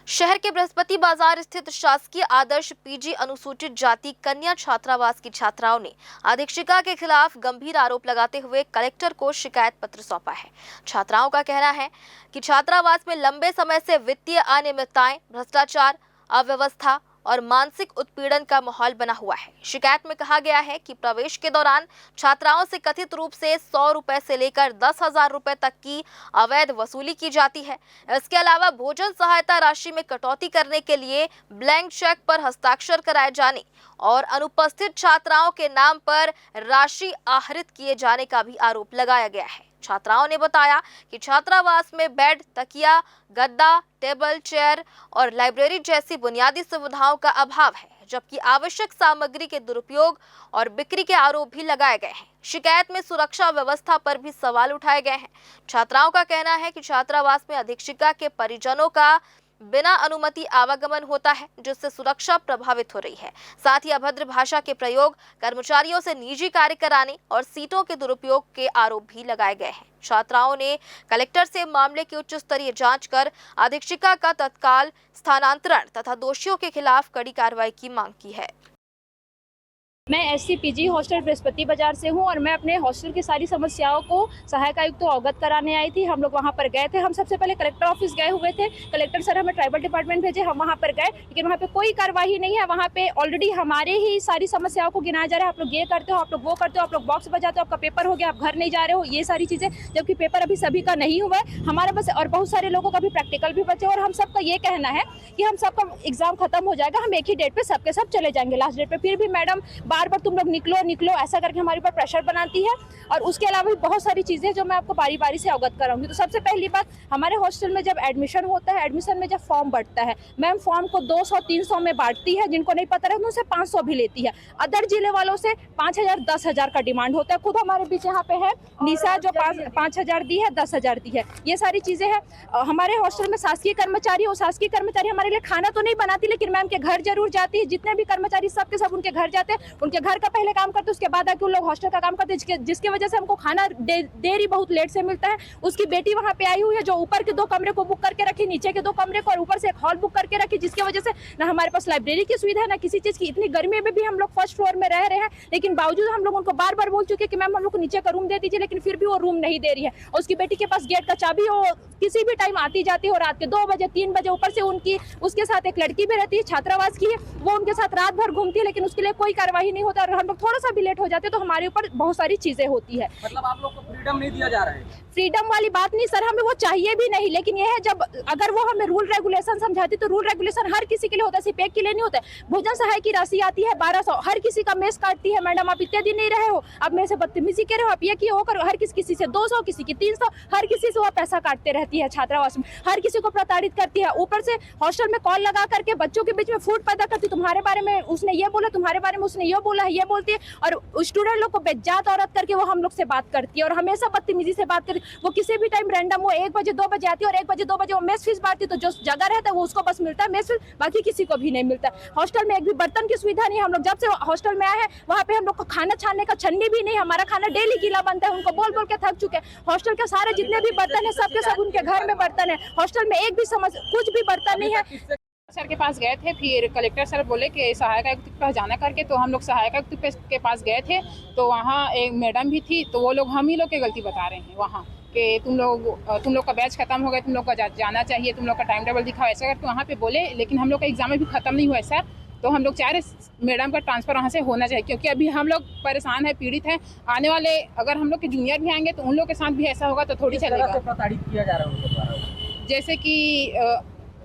शहर के बृहस्पति बाजार स्थित शासकीय आदर्श PG अनुसूचित जाति कन्या छात्रावास की छात्राओं ने अधीक्षिका के खिलाफ गंभीर आरोप लगाते हुए कलेक्टर को शिकायत पत्र सौंपा है। छात्राओं का कहना है कि छात्रावास में लंबे समय से वित्तीय अनियमितताएं, भ्रष्टाचार, अव्यवस्था और मानसिक उत्पीड़न का माहौल बना हुआ है। शिकायत में कहा गया है कि प्रवेश के दौरान छात्राओं से कथित रूप से 100 रुपए से लेकर 10,000 रुपए तक की अवैध वसूली की जाती है। इसके अलावा भोजन सहायता राशि में कटौती करने के लिए ब्लैंक चेक पर हस्ताक्षर कराए जाने और अनुपस्थित छात्राओं के नाम पर राशि आहरित किए जाने का भी आरोप लगाया गया है। छात्राओं ने बताया कि छात्रावास में बेड, तकिया, गद्दा, टेबल, चेयर और लाइब्रेरी जैसी बुनियादी सुविधाओं का अभाव है, जबकि आवश्यक सामग्री के दुरुपयोग और बिक्री के आरोप भी लगाए गए हैं। शिकायत में सुरक्षा व्यवस्था पर भी सवाल उठाए गए हैं। छात्राओं का कहना है कि छात्रावास में अधीक्षिका के परिजनों का बिना अनुमति आवागमन होता है, जिससे सुरक्षा प्रभावित हो रही है। साथ ही अभद्र भाषा के प्रयोग, कर्मचारियों से निजी कार्य कराने और सीटों के दुरुपयोग के आरोप भी लगाए गए हैं। छात्राओं ने कलेक्टर से मामले की उच्च स्तरीय जांच कर अधीक्षिका का तत्काल स्थानांतरण तथा दोषियों के खिलाफ कड़ी कार्रवाई की मांग की है। मैं SCPG हॉस्टल बृहस्पति बाजार से हूं और मैं अपने हॉस्टल की सारी समस्याओं को सहायक आयुक्त को अवगत कराने आई थी। हम लोग वहां पर गए थे। हम सबसे पहले कलेक्टर ऑफिस गए हुए थे। कलेक्टर सर हमें ट्राइबल डिपार्टमेंट भेजे, हम वहां पर गए, लेकिन वहां पे कोई कार्रवाई नहीं है। वहां पे ऑलरेडी हमारे ही सारी समस्याओं को गिनाया जा रहा है। आप लोग ये करते हो, आप लोग वो करते हो, आप लोग बॉक्स बजाते हो, आपका पेपर हो गया, आप घर नहीं जा रहे हो, ये सारी चीज़ें, जबकि पेपर अभी सभी का नहीं हुआ है। हमारे पास और बहुत सारे लोगों का भी प्रैक्टिकल भी बचे और हम सबका ये कहना है कि हम सबका एग्जाम खत्म हो जाएगा, हम एक ही डेट पे सबके सब चले जाएंगे लास्ट डेट पे। फिर भी मैडम बार बार तुम लोग निकलो ऐसा करके हमारे ऊपर प्रेशर बनाती है। और उसके अलावा भी बहुत सारी चीज़ें जो मैं आपको बारी बारी से अवगत कराऊंगी। तो सबसे पहली बात, हमारे हॉस्टल में जब एडमिशन होता है, एडमिशन में जब फॉर्म बढ़ता है, मैम फॉर्म को 200-300 में बांटती है। जिनको नहीं पता रहता उनसे 500 भी लेती है। अदर जिले वालों से 5,000 10,000 का डिमांड होता है। खुद हमारे बीच यहाँ पे है निशा जो 5,000 दी है, 10,000 दी है। ये सारी चीज़ें हैं। हमारे हॉस्टल में शासकीय कर्मचारी, वो शासकीय कर्मचारी हमारे लिए खाना तो नहीं बनाती, लेकिन मैम के घर जरूर जाती है। जितने भी कर्मचारी सब के सब उनके घर जाते हैं, उनके घर का पहले काम करते, उसके बाद आके उन लोग हॉस्टल का काम करते हैं, जिसकी वजह से हमको खाना देरी बहुत लेट से मिलता है। उसकी बेटी वहाँ पे आई हुई है जो ऊपर के 2 कमरे को बुक करके रखी, नीचे के 2 कमरे को, और ऊपर से एक हॉल बुक करके रखी, जिसकी वजह से ना हमारे पास लाइब्रेरी की सुविधा है ना किसी चीज़ की। इतनी गर्मी में भी हम लोग फर्स्ट फ्लोर में रह रहे हैं, लेकिन बावजूद हम लोग उनको बार बार बोल चुके कि मैम हम लोग को नीचे का रूम दे दीजिए, लेकिन फिर भी वो रूम नहीं दे रही है। और उसकी बेटी के पास गेट का चाबी, वो किसी भी टाइम आती जाती हो, रात के 2 बजे 3 बजे। ऊपर से उसके साथ एक लड़की भी रहती है, छात्रावास की है, वो उनके साथ रात भर घूमती है, लेकिन उसके लिए कोई कार्रवाई नहीं होता। और हम लोग थोड़ा सा भी लेट हो जाते तो हमारे ऊपर बहुत सारी चीजें होती है। मतलब आप लोग को फ्रीडम नहीं दिया जा रहा है? फ्रीडम वाली बात नहीं सर, हमें वो चाहिए भी नहीं, लेकिन यह है जब अगर वो हमें रूल रेगुलेशन समझाती तो रूल रेगुलेशन हर किसी के लिए होता है, सिर्फ एक के लिए नहीं होता है। भोजन सहाय की राशि आती है 1200, हर किसी का मेस काटती है। मैडम आप इतने दिन नहीं रहे हो, आप मेरे से बदतमीजी कर रहे हो, आप ये किए हो कर, हर किसी से 200, किसी की 300, हर किसी से वो पैसा काटते रहती है। छात्रावास में हर किसी को प्रताड़ित करती है। ऊपर से हॉस्टल में कॉल लगा करके बच्चों के बीच में फूट पैदा करती, तुम्हारे बारे में उसने ये बोला, तुम्हारे बारे में उसने ये बोला है, ये बोलती है। और स्टूडेंट लोग को बेज्जात औरत करके वो हम लोग से बात करती है और हमेशा बदतमीजी से बात करती है। वो किसी भी टाइम रैंडम, वो 1 बजे 2 बजे आती है और 1 बजे 2 बजे वो मेस फीस बांटती है। तो जो जगह रहता है वो उसको बस मिलता है मेस फीस, बाकी किसी को भी नहीं मिलता। हॉस्टल में एक भी बर्तन की सुविधा नहीं। हम लोग जब से हॉस्टल में आए हैं वहाँ पे हम लोग को खाना छानने का छन्नी भी नहीं। हमारा खाना डेली गीला बनता है, उनको बोल बोल के थक चुके हैं। हॉस्टल के सारे जितने भी बर्तन है सबके सब उनके घर में बर्तन है। हॉस्टल में एक भी समस्या, कुछ भी बर्तन नहीं है। सर के पास गए थे, फिर कलेक्टर सर बोले कि सहायक आयुक्त के पास जाना करके, तो हम लोग सहायक आयुक्त के पास गए थे। तो वहाँ एक मैडम भी थी, तो वो लोग हम ही लोग की गलती बता रहे हैं वहाँ कि तुम लोग का बैच खत्म हो गया, तुम लोग का जाना चाहिए, तुम लोग का टाइम टेबल दिखाओ, ऐसा करके वहाँ पे बोले। लेकिन हम लोग का एग्जाम भी खत्म नहीं हुआ है सर। तो हम लोग चाह रहे मैडम का ट्रांसफ़र वहाँ से होना चाहिए, क्योंकि अभी हम लोग परेशान है, पीड़ित हैं। आने वाले अगर हम लोग के जूनियर भी आएंगे तो उन लोग के साथ भी ऐसा होगा तो थोड़ी चलेगा। प्रताड़ित किया जा रहा है उनके द्वारा? जैसे कि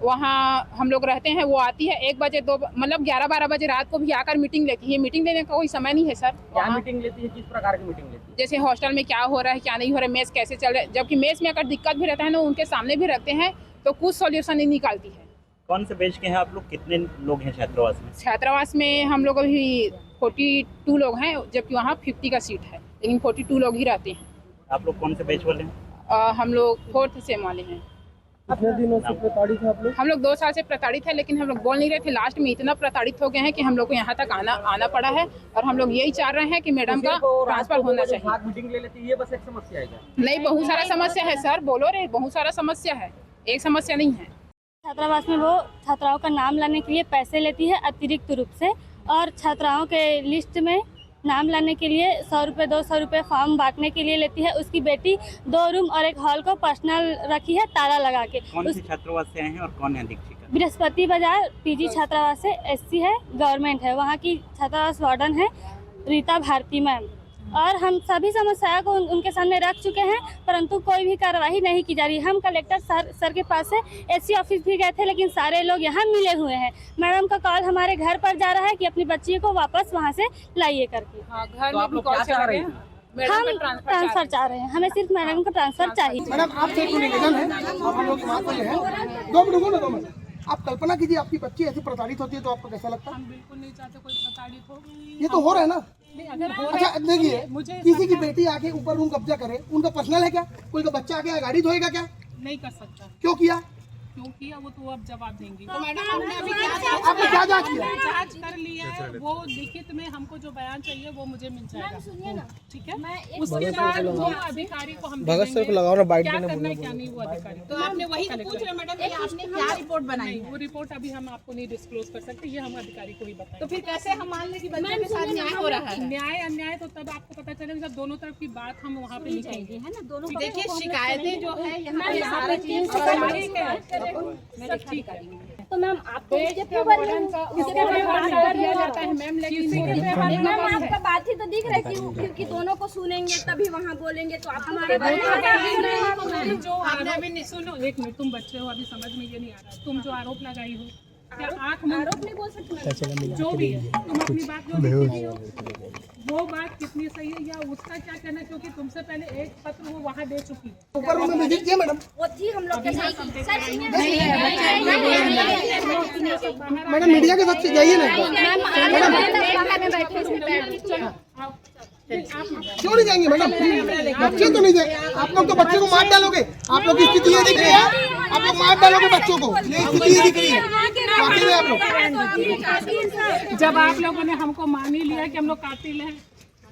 वहाँ हम लोग रहते हैं, वो आती है 1 बजे 2 मतलब 11-12 बजे रात को भी आकर मीटिंग लेती है। मीटिंग देने का कोई समय नहीं है सर। क्या मीटिंग लेती है? किस प्रकार की मीटिंग लेती है? जैसे हॉस्टल में क्या हो रहा है, क्या नहीं हो रहा है, मेस कैसे चल रहा है। जबकि मेस में अगर दिक्कत भी रहता है ना, उनके सामने भी रखते हैं तो कुछ सॉल्यूशन नहीं निकालती है। कौन से बैच के हैं आप लोग? कितने लोग हैं छात्रावास में? छात्रावास में हम लोग अभी 42 लोग हैं, जबकि वहाँ 50 का सीट है, लेकिन 42 लोग ही रहते हैं। आप लोग कौन से बैच वाले हैं? हम लोग 4th सेम वाले हैं। कितने दिनों से प्रताड़ित हैं आप लोग? हम लोग 2 साल से प्रताड़ित है, लेकिन हम लोग बोल नहीं रहे थे। लास्ट में इतना प्रताड़ित हो गए हैं कि हम लोग को यहाँ तक आना पड़ा है। और हम लोग यही चाह रहे हैं कि मैडम का ट्रांसफर होना चाहिए। मीटिंग ले लेती है, ये बस एक समस्या है क्या? नहीं, बहुत सारा समस्या है सर, बोलो रे, बहुत सारा समस्या है, एक समस्या नहीं है। छात्रावास में वो छात्राओं का नाम लाने के लिए पैसे लेती है अतिरिक्त रूप से, और छात्राओं के लिस्ट में नाम लाने के लिए 100 रुपये 200 रुपये फॉर्म बांटने के लिए लेती है। उसकी बेटी 2 रूम और एक हॉल को पर्सनल रखी है ताला लगा के। कौन सी छात्रावास से आए हैं और कौन है दीक्षिका? बृहस्पति बाजार PG छात्रावास से, SC है, गवर्नमेंट है। वहाँ की छात्रावास वार्डन है रीता भारती मैम। और हम सभी समस्याओं को उनके सामने रख चुके हैं, परंतु कोई भी कार्रवाई नहीं की जा रही। हम कलेक्टर सर के पास से SC ऑफिस भी गए थे, लेकिन सारे लोग यहाँ मिले हुए हैं। मैडम का कॉल हमारे घर पर जा रहा है कि अपनी बच्ची को वापस वहाँ से लाइए करके। घर में भी कॉल चल रहे हैं। हम ट्रांसफर चाह रहे हैं, हमें सिर्फ मैडम का ट्रांसफर चाहिए। मैडम आपसे एक निवेदन है, आप हम लोग के माध्यम से हैं, 2 मिनट आप कल्पना कीजिए आपकी बच्ची ऐसी प्रताड़ित होती है तो आपको कैसा लगता है? हम बिल्कुल नहीं चाहते कोई प्रताड़ित हो। ये तो हो रहा है ना। अच्छा देखिए, किसी की बेटी आके ऊपर रूम कब्जा करे, उनका पर्सनल है क्या? कोई का बच्चा आके गाड़ी धोएगा क्या? नहीं कर सकता। क्यों किया? क्यों किया वो तो अब जवाब देंगी। तो मैडम हमने अभी क्या जांच किया? जांच कर ली है, वो लिखित में हमको जो बयान चाहिए वो मुझे मिल जाएगा, ठीक है। उसके बाद वो अधिकारी को हम भगत सर को लगाओ ना, बाइट क्या देने करना है क्या नहीं वो अधिकारी। तो आपने वही पूछ रहे मैडम कि आपने क्या रिपोर्ट बनाई? वो रिपोर्ट अभी हम आपको नहीं डिस्क्लोज कर सकते, ये हम अधिकारी को ही बताएं। तो फिर कैसे हम मान लें कि बच्चों के साथ न्याय हो रहा है? न्याय अन्याय तो तब आपको पता चलेगा जब दोनों तरफ की बात हम वहाँ पे लिखेंगे, है ना। दोनों देखिए शिकायतें जो है यहाँ पे सारी चीज ठीक है। तो मैम आपको मैम आपका बात ही तो दिख रहा है कि क्योंकि दोनों को सुनेंगे तभी वहाँ बोलेंगे, तो आप हमारे जो सुनो एक मिनट, तुम बच्चे हो अभी समझ में ये नहीं आ रहा, तुम जो आरोप लगाई हो क्या आरोप नहीं बोल सकते, जो भी है तुम अपनी बात जो वो बात कितनी सही है या उसका क्या कहना, क्योंकि तुमसे पहले एक पत्र वो वहाँ दे चुकी है। ऊपर रूम में विजिट किया मैडम? वो थी हम लोग के साथ। मैडम मीडिया के साथ जाइए ना। क्यों नहीं जाएंगे मैडम? बच्चे तो नहीं जाएंगे। आप लोग तो बच्चे को मार डालोगे। आप लोग की स्थिति ये दिख रही है, आप लोग मार डालोगे बच्चों को, ये स्थिति ये दिख रही है। आप लोग जब आप लोगों ने हमको मान ही लिया कि हम लोग कातिल हैं,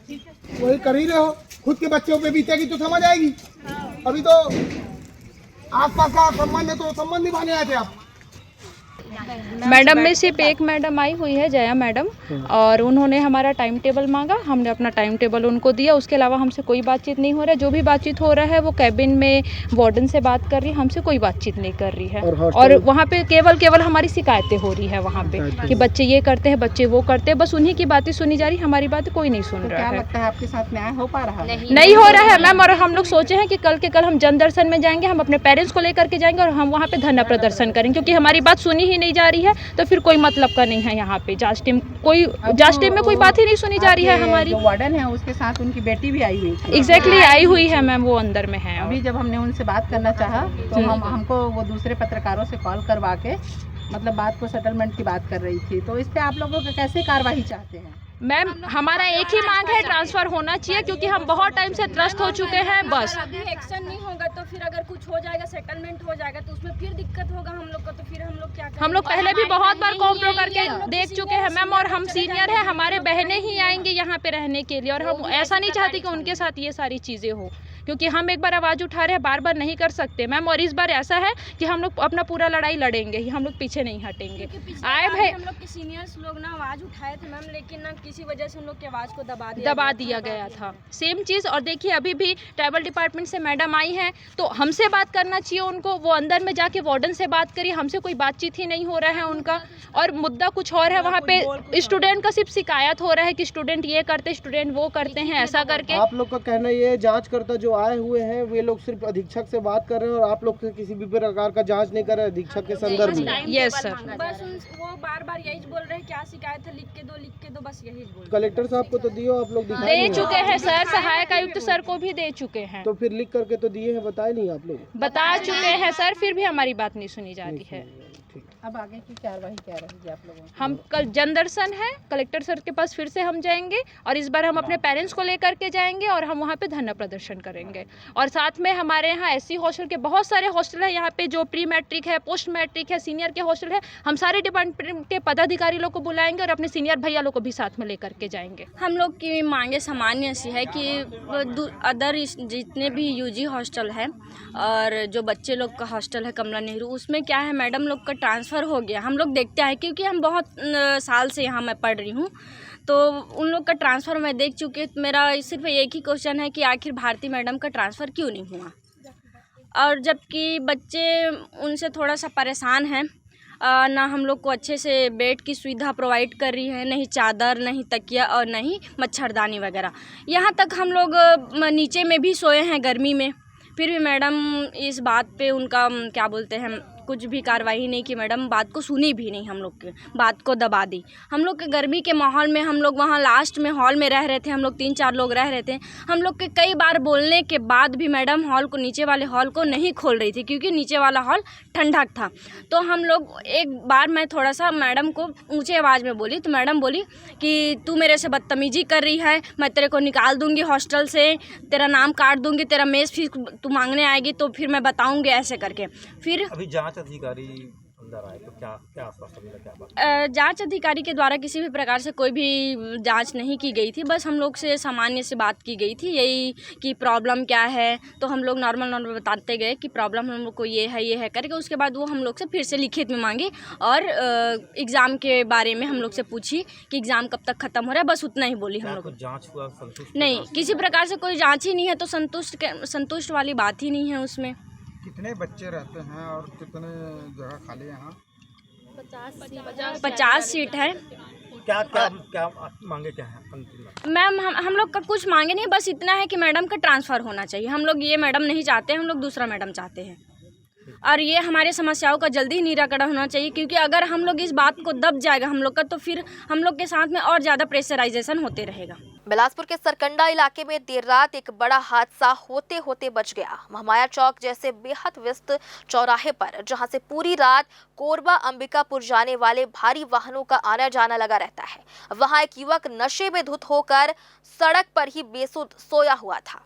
ठीक है, वही कर ही रहे हो। खुद के बच्चों पे बीतेगी तो समझ आएगी। अभी तो आसपास का संबंध है तो संबंध निभाने आए थे आप। मैडम में सिर्फ एक मैडम आई हुई है, जया मैडम, और उन्होंने हमारा टाइम टेबल मांगा, हमने अपना टाइम टेबल उनको दिया। उसके अलावा हमसे कोई बातचीत नहीं हो रहा है। जो भी बातचीत हो रहा है वो कैबिन में वार्डन से बात कर रही है, हमसे कोई बातचीत नहीं कर रही है। और वहाँ पे केवल हमारी शिकायतें हो रही है वहाँ पे कि बच्चे ये करते हैं, बच्चे वो करते हैं, बस उन्हीं की बातें सुनी जा रही, हमारी बात कोई नहीं सुन रहा है। लगता है आपके साथ न्याय हो पा रहा है? नहीं हो रहा है मैम। और हम लोग सोचे हैं कि कल के कल हम जन दर्शन में जाएंगे, हम अपने पेरेंट्स को लेकर के जाएंगे और हम वहाँ पे धरना प्रदर्शन करेंगे, क्योंकि हमारी बात सुनी ही नहीं जा रही है। तो फिर कोई मतलब का नहीं है यहाँ पे। जांच टीम में कोई बात ही नहीं सुनी जा रही है हमारी। जो वार्डन है उसके साथ उनकी बेटी भी आई हुई थी। एग्जैक्टली आई हुई है मैम, वो अंदर में है। अभी जब हमने उनसे बात करना चाहा तो हमको वो दूसरे पत्रकारों से कॉल करवा के मतलब बात को सेटलमेंट की बात कर रही थी। तो इस पे आप लोगों को कैसे कार्रवाई चाहते हैं? मैम हमारा एक ही मांग है, ट्रांसफर होना चाहिए, क्योंकि हम बहुत टाइम से त्रस्त हो चुके हैं। बस अभी एक्शन नहीं होगा तो फिर अगर कुछ हो जाएगा, सेटलमेंट हो जाएगा तो उसमें फिर दिक्कत होगा हम लोग को। तो फिर हम लोग क्या करेंगे? हम लोग पहले भी बहुत बार कॉम्प्रो करके देख चुके हैं मैम, और हम सीनियर हैं, हमारे बहनें ही आएंगे यहाँ पे रहने के लिए, और हम ऐसा नहीं चाहते कि उनके साथ ये सारी चीज़ें हो, क्योंकि हम एक बार आवाज़ उठा रहे हैं, बार बार नहीं कर सकते मैम। और इस बार ऐसा है कि हम लोग अपना पूरा लड़ाई लड़ेंगे ही, हम लोग पीछे नहीं हटेंगे। आए भाई हम लोग के सीनियर्स लोग ना आवाज़ उठाए थे मैम, लेकिन ना किसी वजह से हम लोग की आवाज़ को दबा दिया गया था। सेम चीज़। और देखिए अभी भी ट्राइबल डिपार्टमेंट से मैडम आई हैं, तो हमसे बात करना चाहिए उनको। वो अंदर में जाके वार्डन से बात करिए, हमसे कोई बातचीत ही नहीं हो रहा है उनका। और मुद्दा कुछ और है, वहाँ पे स्टूडेंट का सिर्फ शिकायत हो रहा है कि स्टूडेंट ये करते, स्टूडेंट वो करते हैं, ऐसा करके। आप लोग का कहना ये जांचकर्ता जो आए हुए हैं वे लोग सिर्फ अधीक्षक से बात कर रहे हैं और आप लोग किसी भी प्रकार का जांच नहीं कर रहे अधीक्षक के संदर्भ में? Yes sir. बस वो बार यही बोल रहे हैं क्या शिकायत है, लिख के दो, बस यही बोल। कलेक्टर साहब को तो दियो, आप लोग दे चुके हैं सर, सहायक आयुक्त सर को भी दे चुके हैं। तो फिर लिख करके तो दिए हैं, बताए नहीं आप लोग? बता चुके हैं सर, फिर भी हमारी बात नहीं सुनी जा रही है। अब आगे की कार्रवाई क्या रहेगी आप लोगों की? हम कल जन दर्शन है, कलेक्टर सर के पास फिर से हम जाएंगे, और इस बार हम अपने पेरेंट्स को लेकर के जाएंगे और हम वहाँ पे धरना प्रदर्शन करेंगे। और साथ में हमारे यहाँ SC हॉस्टल के बहुत सारे हॉस्टल है यहाँ पे, जो प्री मैट्रिक है, पोस्ट मैट्रिक है, सीनियर के हॉस्टल है। हम सारे डिपार्टमेंट के पदाधिकारी लोग को बुलाएंगे और अपने सीनियर भैया लोग को भी साथ में लेकर के जाएंगे। हम लोग की मांगे सामान्य सी है कि अदर जितने भी UG हॉस्टल है और जो बच्चे लोग का हॉस्टल है कमला नेहरू, उसमें क्या है मैडम लोग का ट्रांसफ़र हो गया। हम लोग देखते हैं क्योंकि हम बहुत साल से यहाँ मैं पढ़ रही हूँ, तो उन लोग का ट्रांसफ़र मैं देख चुकी। मेरा सिर्फ एक ही क्वेश्चन है कि आखिर भारती मैडम का ट्रांसफ़र क्यों नहीं हुआ, और जबकि बच्चे उनसे थोड़ा सा परेशान हैं। ना हम लोग को अच्छे से बेड की सुविधा प्रोवाइड कर रही है, नहीं चादर, नहीं तकिया और नहीं मच्छरदानी वगैरह। यहाँ तक हम लोग नीचे में भी सोए हैं गर्मी में, फिर भी मैडम इस बात पे उनका क्या बोलते हैं, कुछ भी कार्रवाई नहीं की। मैडम बात को सुनी भी नहीं, हम लोग के बात को दबा दी। हम लोग के गर्मी के माहौल में हम लोग वहाँ लास्ट में हॉल में रह रहे थे, हम लोग 3-4 लोग रह रहे थे। हम लोग के कई बार बोलने के बाद भी मैडम हॉल को, नीचे वाले हॉल को नहीं खोल रही थी, क्योंकि नीचे वाला हॉल ठंडक था। तो हम लोग एक बार मैं थोड़ा सा मैडम को ऊँचे आवाज़ में बोली, तो मैडम बोली कि तू मेरे से बदतमीजी कर रही है, मैं तेरे को निकाल दूँगी हॉस्टल से, तेरा नाम काट दूँगी, तेरा मेस फीस तू मांगने आएगी तो फिर मैं बताऊँगी, ऐसे करके। फिर जांच अधिकारी अंदर आए तो क्या आश्वासन मिला, क्या बात? जांच अधिकारी के द्वारा किसी भी प्रकार से कोई भी जांच नहीं की गई थी। बस हम लोग से सामान्य से बात की गई थी, यही कि प्रॉब्लम क्या है। तो हम लोग नॉर्मल बताते गए कि प्रॉब्लम हम लोग को ये है करके। उसके बाद वो हम लोग से फिर से लिखित में मांगी और एग्ज़ाम के बारे में हम लोग से पूछी कि एग्ज़ाम कब तक ख़त्म हो रहा है। बस उतना ही बोली हम लोग। जाँच हुआ संतुष्ट नहीं, किसी प्रकार से कोई जाँच ही नहीं है, तो संतुष्ट वाली बात ही नहीं है उसमें। कितने बच्चे रहते हैं और कितने जगह खाली है यहाँ? 50 सीट है। क्या मांगे क्या है अंतिम? मैम हम लोग का कुछ मांगे नहीं, बस इतना है कि मैडम का ट्रांसफ़र होना चाहिए। हम लोग ये मैडम नहीं चाहते हैं, हम लोग दूसरा मैडम चाहते हैं। और ये हमारे समस्याओं का जल्दी निराकरण होना चाहिए, क्योंकि अगर हम लोग इस बात को दब जाएगा हम लोग का, तो फिर हम लोग के साथ में और ज़्यादा प्रेशराइजेशन होते रहेगा। बिलासपुर के सरकंडा इलाके में देर रात एक बड़ा हादसा होते होते बच गया। महमाया चौक जैसे बेहद व्यस्त चौराहे पर, जहां से पूरी रात कोरबा अंबिकापुर जाने वाले भारी वाहनों का आना जाना लगा रहता है, वहां एक युवक नशे में धुत होकर सड़क पर ही बेसुध सोया हुआ था।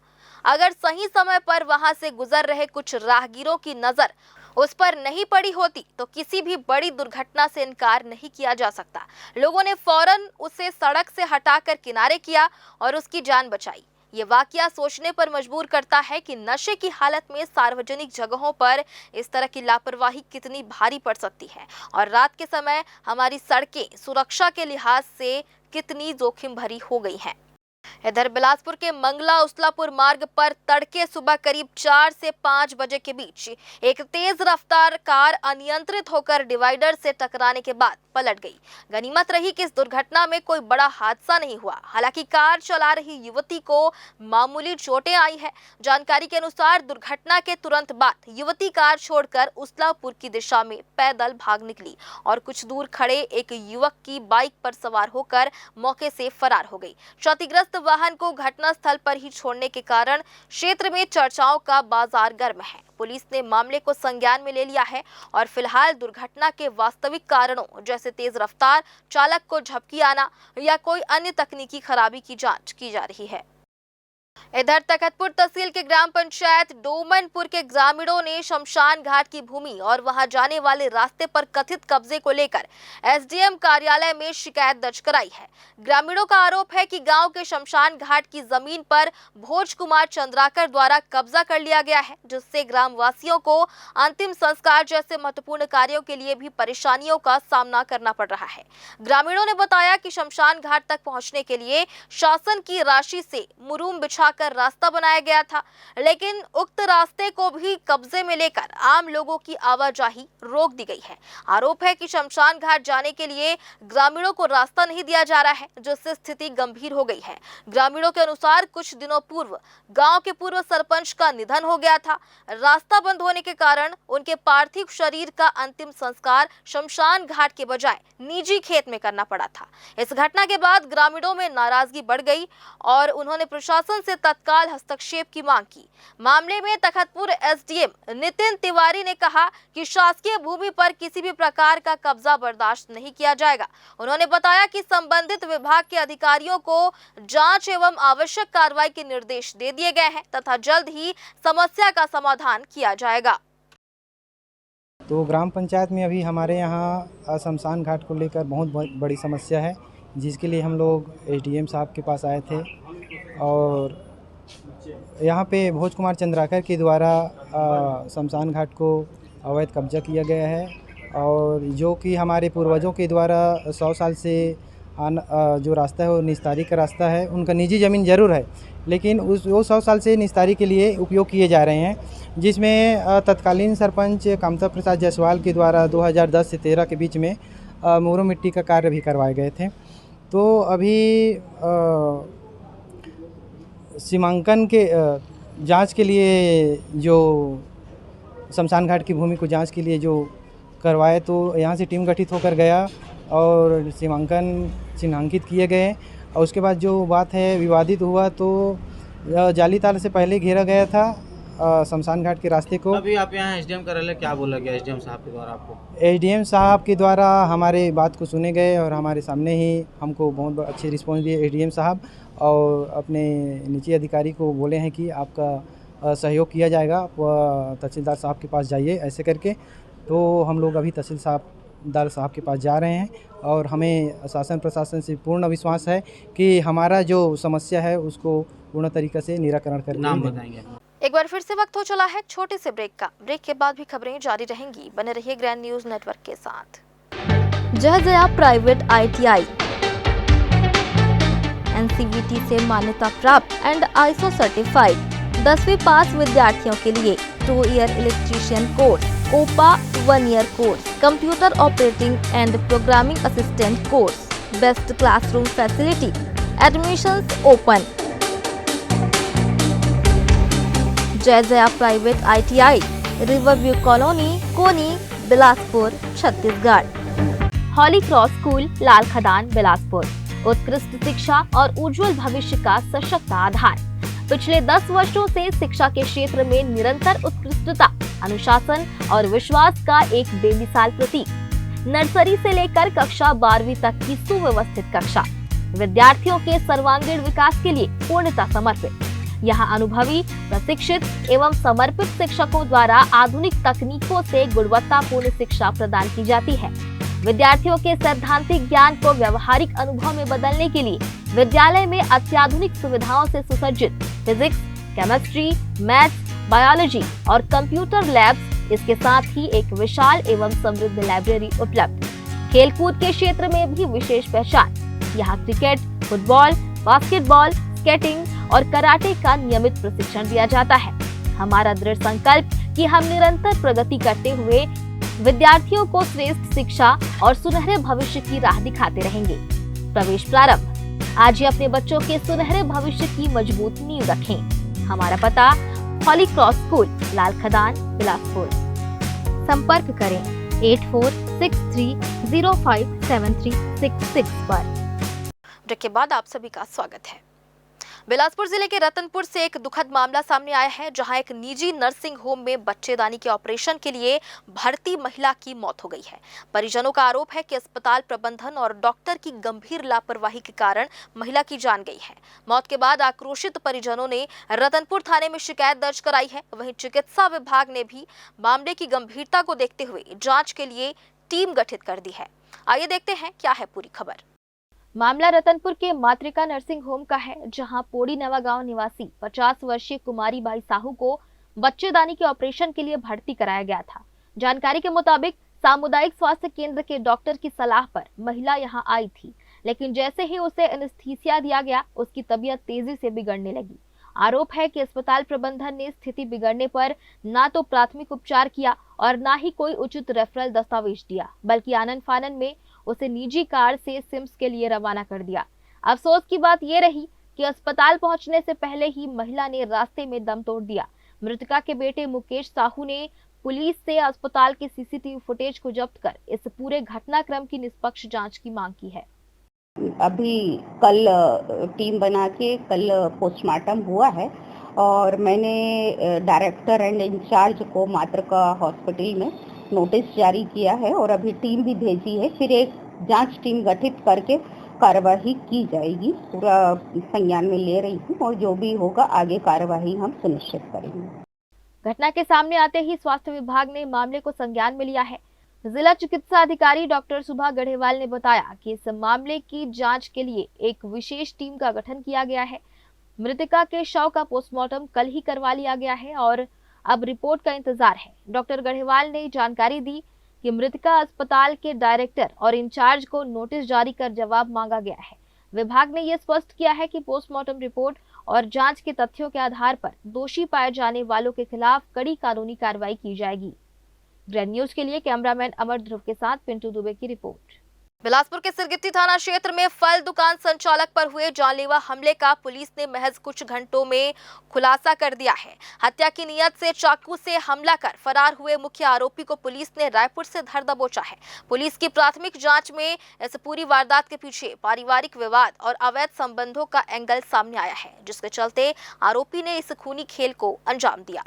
अगर सही समय पर वहां से गुजर रहे कुछ राहगीरों की नजर उस पर नहीं पड़ी होती तो किसी भी बड़ी दुर्घटना से इनकार नहीं किया जा सकता। लोगों ने फौरन उसे सड़क से हटाकर किनारे किया और उसकी जान बचाई। ये वाकया सोचने पर मजबूर करता है कि नशे की हालत में सार्वजनिक जगहों पर इस तरह की लापरवाही कितनी भारी पड़ सकती है और रात के समय हमारी सड़कें सुरक्षा के लिहाज से कितनी जोखिम भरी हो गई हैं। इधर बिलासपुर के मंगला उसलापुर मार्ग पर तड़के सुबह करीब 4 से 5 बजे के बीच एक तेज रफ्तार कार अनियंत्रित होकर डिवाइडर से टकराने के बाद पलट गई। गनीमत रही कि इस दुर्घटना में कोई बड़ा हादसा नहीं हुआ। हालांकि कार चला रही युवती को मामूली चोटें आई है। जानकारी के अनुसार दुर्घटना के तुरंत बाद युवती कार छोड़कर उसलापुर की दिशा में पैदल भाग निकली और कुछ दूर खड़े एक युवक की बाइक पर सवार होकर मौके से फरार हो गई। क्षतिग्रस्त वाहन को घटनास्थल पर ही छोड़ने के कारण क्षेत्र में चर्चाओं का बाजार गर्म है। पुलिस ने मामले को संज्ञान में ले लिया है और फिलहाल दुर्घटना के वास्तविक कारणों जैसे तेज रफ्तार, चालक को झपकी आना या कोई अन्य तकनीकी खराबी की जांच की जा रही है। इधर तखतपुर तहसील के ग्राम पंचायत डोमनपुर के ग्रामीणों ने शमशान घाट की भूमि और वहां जाने वाले रास्ते पर कथित कब्जे को लेकर एसडीएम कार्यालय में शिकायत दर्ज कराई है। ग्रामीणों का आरोप है कि गांव के शमशान घाट की जमीन पर भोज कुमार चंद्राकर द्वारा कब्जा कर लिया गया है, जिससे ग्रामवासियों को अंतिम संस्कार जैसे महत्वपूर्ण कार्यों के लिए भी परेशानियों का सामना करना पड़ रहा है। ग्रामीणों ने बताया कि शमशान घाट तक पहुंचने के लिए शासन की राशि से मुरूम बिछाकर रास्ता बनाया गया था, लेकिन उक्त रास्ते को भी कब्जे में लेकर आम लोगों की आवाजाही रोक दी गई है। आरोप है कि शमशान घाट जाने के लिए ग्रामीणों को रास्ता नहीं दिया जा रहा है, जिससे स्थिति गंभीर हो गई है। ग्रामीणों के अनुसार कुछ दिनों पूर्व गांव के पूर्व सरपंच का निधन हो गया था। रास्ता बंद होने के कारण उनके पार्थिव शरीर का अंतिम संस्कार शमशान घाट के बजाय निजी खेत में करना पड़ा था। इस घटना के बाद ग्रामीणों में नाराजगी बढ़ गई और उन्होंने प्रशासन से तत्काल हस्तक्षेप की मांग की। मामले में तखतपुर एसडीएम नितिन तिवारी ने कहा कि शासकीय भूमि पर किसी भी प्रकार का कब्जा बर्दाश्त नहीं किया जाएगा। उन्होंने बताया कि संबंधित विभाग के अधिकारियों को जांच एवं आवश्यक कार्रवाई के निर्देश दे दिए गए हैं तथा जल्द ही समस्या का समाधान किया जाएगा। तो ग्राम पंचायत में अभी हमारे यहाँ शमशान घाट को लेकर बहुत बड़ी समस्या है, जिसके लिए हम लोग एसडीएम साहब के पास आए थे और यहाँ पे भोज कुमार चंद्राकर के द्वारा शमशान घाट को अवैध कब्जा किया गया है और जो कि हमारे पूर्वजों के द्वारा 100 साल से जो रास्ता है वो निस्तारी का रास्ता है। उनका निजी ज़मीन ज़रूर है, लेकिन वो 100 साल से निस्तारी के लिए उपयोग किए जा रहे हैं, जिसमें तत्कालीन सरपंच कामता प्रसाद जायसवाल के द्वारा 2010 से 13 के बीच में मोरू मिट्टी का कार्य भी करवाए गए थे। तो अभी सीमांकन के जांच के लिए जो शमशान घाट की भूमि को जांच के लिए जो करवाए, तो यहाँ से टीम गठित होकर गया और सीमांकन चिन्हांकित किए गए और उसके बाद जो बात है विवादित हुआ, तो जाली तार से पहले घेरा गया था शमशान घाट के रास्ते को। अभी आप यहाँ एसडीएम कार्यालय क्या बोला गया एसडीएम साहब के द्वारा आपको? एसडीएम साहब के द्वारा हमारे बात को सुने गए और हमारे सामने ही हमको बहुत अच्छे रिस्पॉन्स दिए एसडीएम साहब और अपने निजी अधिकारी को बोले हैं कि आपका सहयोग किया जाएगा, तहसीलदार साहब के पास जाइए ऐसे करके। तो हम लोग अभी तहसीलदार साहब के पास जा रहे हैं और हमें शासन प्रशासन से पूर्ण विश्वास है कि हमारा जो समस्या है उसको पूर्ण तरीके से निराकरण करके नाम बताएंगे। एक बार फिर से वक्त हो चला है छोटे से ब्रेक का। ब्रेक के बाद भी खबरें जारी रहेंगी, बने रहिए ग्रैंड न्यूज नेटवर्क के साथ। जय प्राइवेट ITI NCVT से मान्यता प्राप्त एंड ISO सर्टिफाइड 10वीं पास विद्यार्थियों के लिए 2 year electrician course, OPA 1 year course, computer operating and programming assistant course, best classroom facility, admissions open. जय private ITI, Riverview colony, Koni, Bilaspur, Chhattisgarh. Holy Cross school, Lal Khadan, Bilaspur. उत्कृष्ट शिक्षा और उज्जवल भविष्य का सशक्त आधार। पिछले 10 वर्षों से शिक्षा के क्षेत्र में निरंतर उत्कृष्टता, अनुशासन और विश्वास का एक बेमिसाल प्रतीक। नर्सरी से लेकर कक्षा 12वीं तक की सुव्यवस्थित कक्षा, विद्यार्थियों के सर्वांगीण विकास के लिए पूर्णतः समर्पित। यहाँ अनुभवी, प्रशिक्षित एवं समर्पित शिक्षकों द्वारा आधुनिक तकनीकों से गुणवत्तापूर्ण शिक्षा प्रदान की जाती है। विद्यार्थियों के सैद्धांतिक ज्ञान को व्यवहारिक अनुभव में बदलने के लिए विद्यालय में अत्याधुनिक सुविधाओं से सुसज्जित फिजिक्स, केमिस्ट्री, मैथ्स, बायोलॉजी और कंप्यूटर लैब्स, इसके साथ ही एक विशाल एवं समृद्ध लाइब्रेरी उपलब्ध। खेलकूद के क्षेत्र में भी विशेष पहचान। यहाँ क्रिकेट, फुटबॉल, बास्केटबॉल, स्केटिंग और कराटे का नियमित प्रशिक्षण दिया जाता है। हमारा दृढ़ संकल्प कि हम निरंतर प्रगति करते हुए विद्यार्थियों को श्रेष्ठ शिक्षा और सुनहरे भविष्य की राह दिखाते रहेंगे। प्रवेश प्रारंभ। आज ही अपने बच्चों के सुनहरे भविष्य की मजबूत नींव रखें। हमारा पता हॉली क्रॉस स्कूल, लाल खदान, बिलासपुर। संपर्क करें 8463057366 पर। ब्रेक के बाद आप सभी का स्वागत है। बिलासपुर जिले के रतनपुर से एक दुखद मामला सामने आया है, जहां एक निजी नर्सिंग होम में बच्चेदानी के ऑपरेशन के लिए भर्ती महिला की मौत हो गई है। परिजनों का आरोप है कि अस्पताल प्रबंधन और डॉक्टर की गंभीर लापरवाही के कारण महिला की जान गई है। मौत के बाद आक्रोशित परिजनों ने रतनपुर थाने में शिकायत दर्ज कराई है। वहीं चिकित्सा विभाग ने भी मामले की गंभीरता को देखते हुए जाँच के लिए टीम गठित कर दी है। आइए देखते हैं क्या है पूरी खबर। मामला रतनपुर के मातृका नर्सिंग होम का है, जहां पोड़ी नवा गांव निवासी 50 वर्षीय कुमारी बाई साहू को बच्चेदानी के ऑपरेशन के लिए भर्ती कराया गया था। जानकारी के मुताबिक सामुदायिक स्वास्थ्य केंद्र के डॉक्टर की सलाह पर महिला यहां आई थी, लेकिन जैसे ही उसे एनेस्थीसिया दिया गया, उसकी तबीयत तेजी से बिगड़ने लगी। आरोप है कि अस्पताल प्रबंधन ने स्थिति बिगड़ने पर ना तो प्राथमिक उपचार किया और ना ही कोई उचित रेफरल दस्तावेज दिया, बल्कि आनन फानन में उसे निजी कार से सिम्स के लिए रवाना कर दिया। अफसोस की बात यह रही कि अस्पताल पहुंचने से पहले ही महिला ने रास्ते में दम तोड़ दिया। मृतका के बेटे मुकेश साहू ने पुलिस से अस्पताल के सीसीटीवी फुटेज को जब्त कर इस पूरे घटनाक्रम की निष्पक्ष जांच की मांग की है। अभी कल टीम बना के कल पोस्टमार्टम हुआ है और मैंने डायरेक्टर एंड इंचार्ज को मातृका हॉस्पिटल में नोटिस जारी किया है और अभी टीम भी भेजी है। फिर एक जांच टीम गठित करके कार्यवाही की जाएगी। पूरा संज्ञान में ले रही हूँ और जो भी होगा आगे कार्यवाही हम सुनिश्चित करेंगे। घटना के सामने आते ही स्वास्थ्य विभाग ने मामले को संज्ञान में लिया है। जिला चिकित्सा अधिकारी डॉक्टर सुभा गढ़ेवाल ने बताया कि इस मामले की जांच के लिए एक विशेष टीम का गठन किया गया है। मृतका के शव का पोस्टमार्टम कल ही करवा लिया गया है और अब रिपोर्ट का इंतजार है। डॉक्टर गढ़ेवाल ने जानकारी दी कि मृतका अस्पताल के डायरेक्टर और इंचार्ज को नोटिस जारी कर जवाब मांगा गया है। विभाग ने यह स्पष्ट किया है कि पोस्टमार्टम रिपोर्ट और जांच के तथ्यों के आधार पर दोषी पाए जाने वालों के खिलाफ कड़ी कानूनी कार्रवाई की जाएगी। ग्रैंड न्यूज के लिए कैमरामैन अमर ध्रुव के साथ पिंटू दुबे की रिपोर्ट। बिलासपुर के सिरगिट्टी थाना क्षेत्र में फल दुकान संचालक पर हुए जानलेवा हमले का पुलिस ने महज कुछ घंटों में खुलासा कर दिया है। हत्या की नीयत से चाकू से हमला कर फरार हुए मुख्य आरोपी को पुलिस ने रायपुर से धर दबोचा है। पुलिस की प्राथमिक जांच में इस पूरी वारदात के पीछे पारिवारिक विवाद और अवैध संबंधों का एंगल सामने आया है, जिसके चलते आरोपी ने इस खूनी खेल को अंजाम दिया।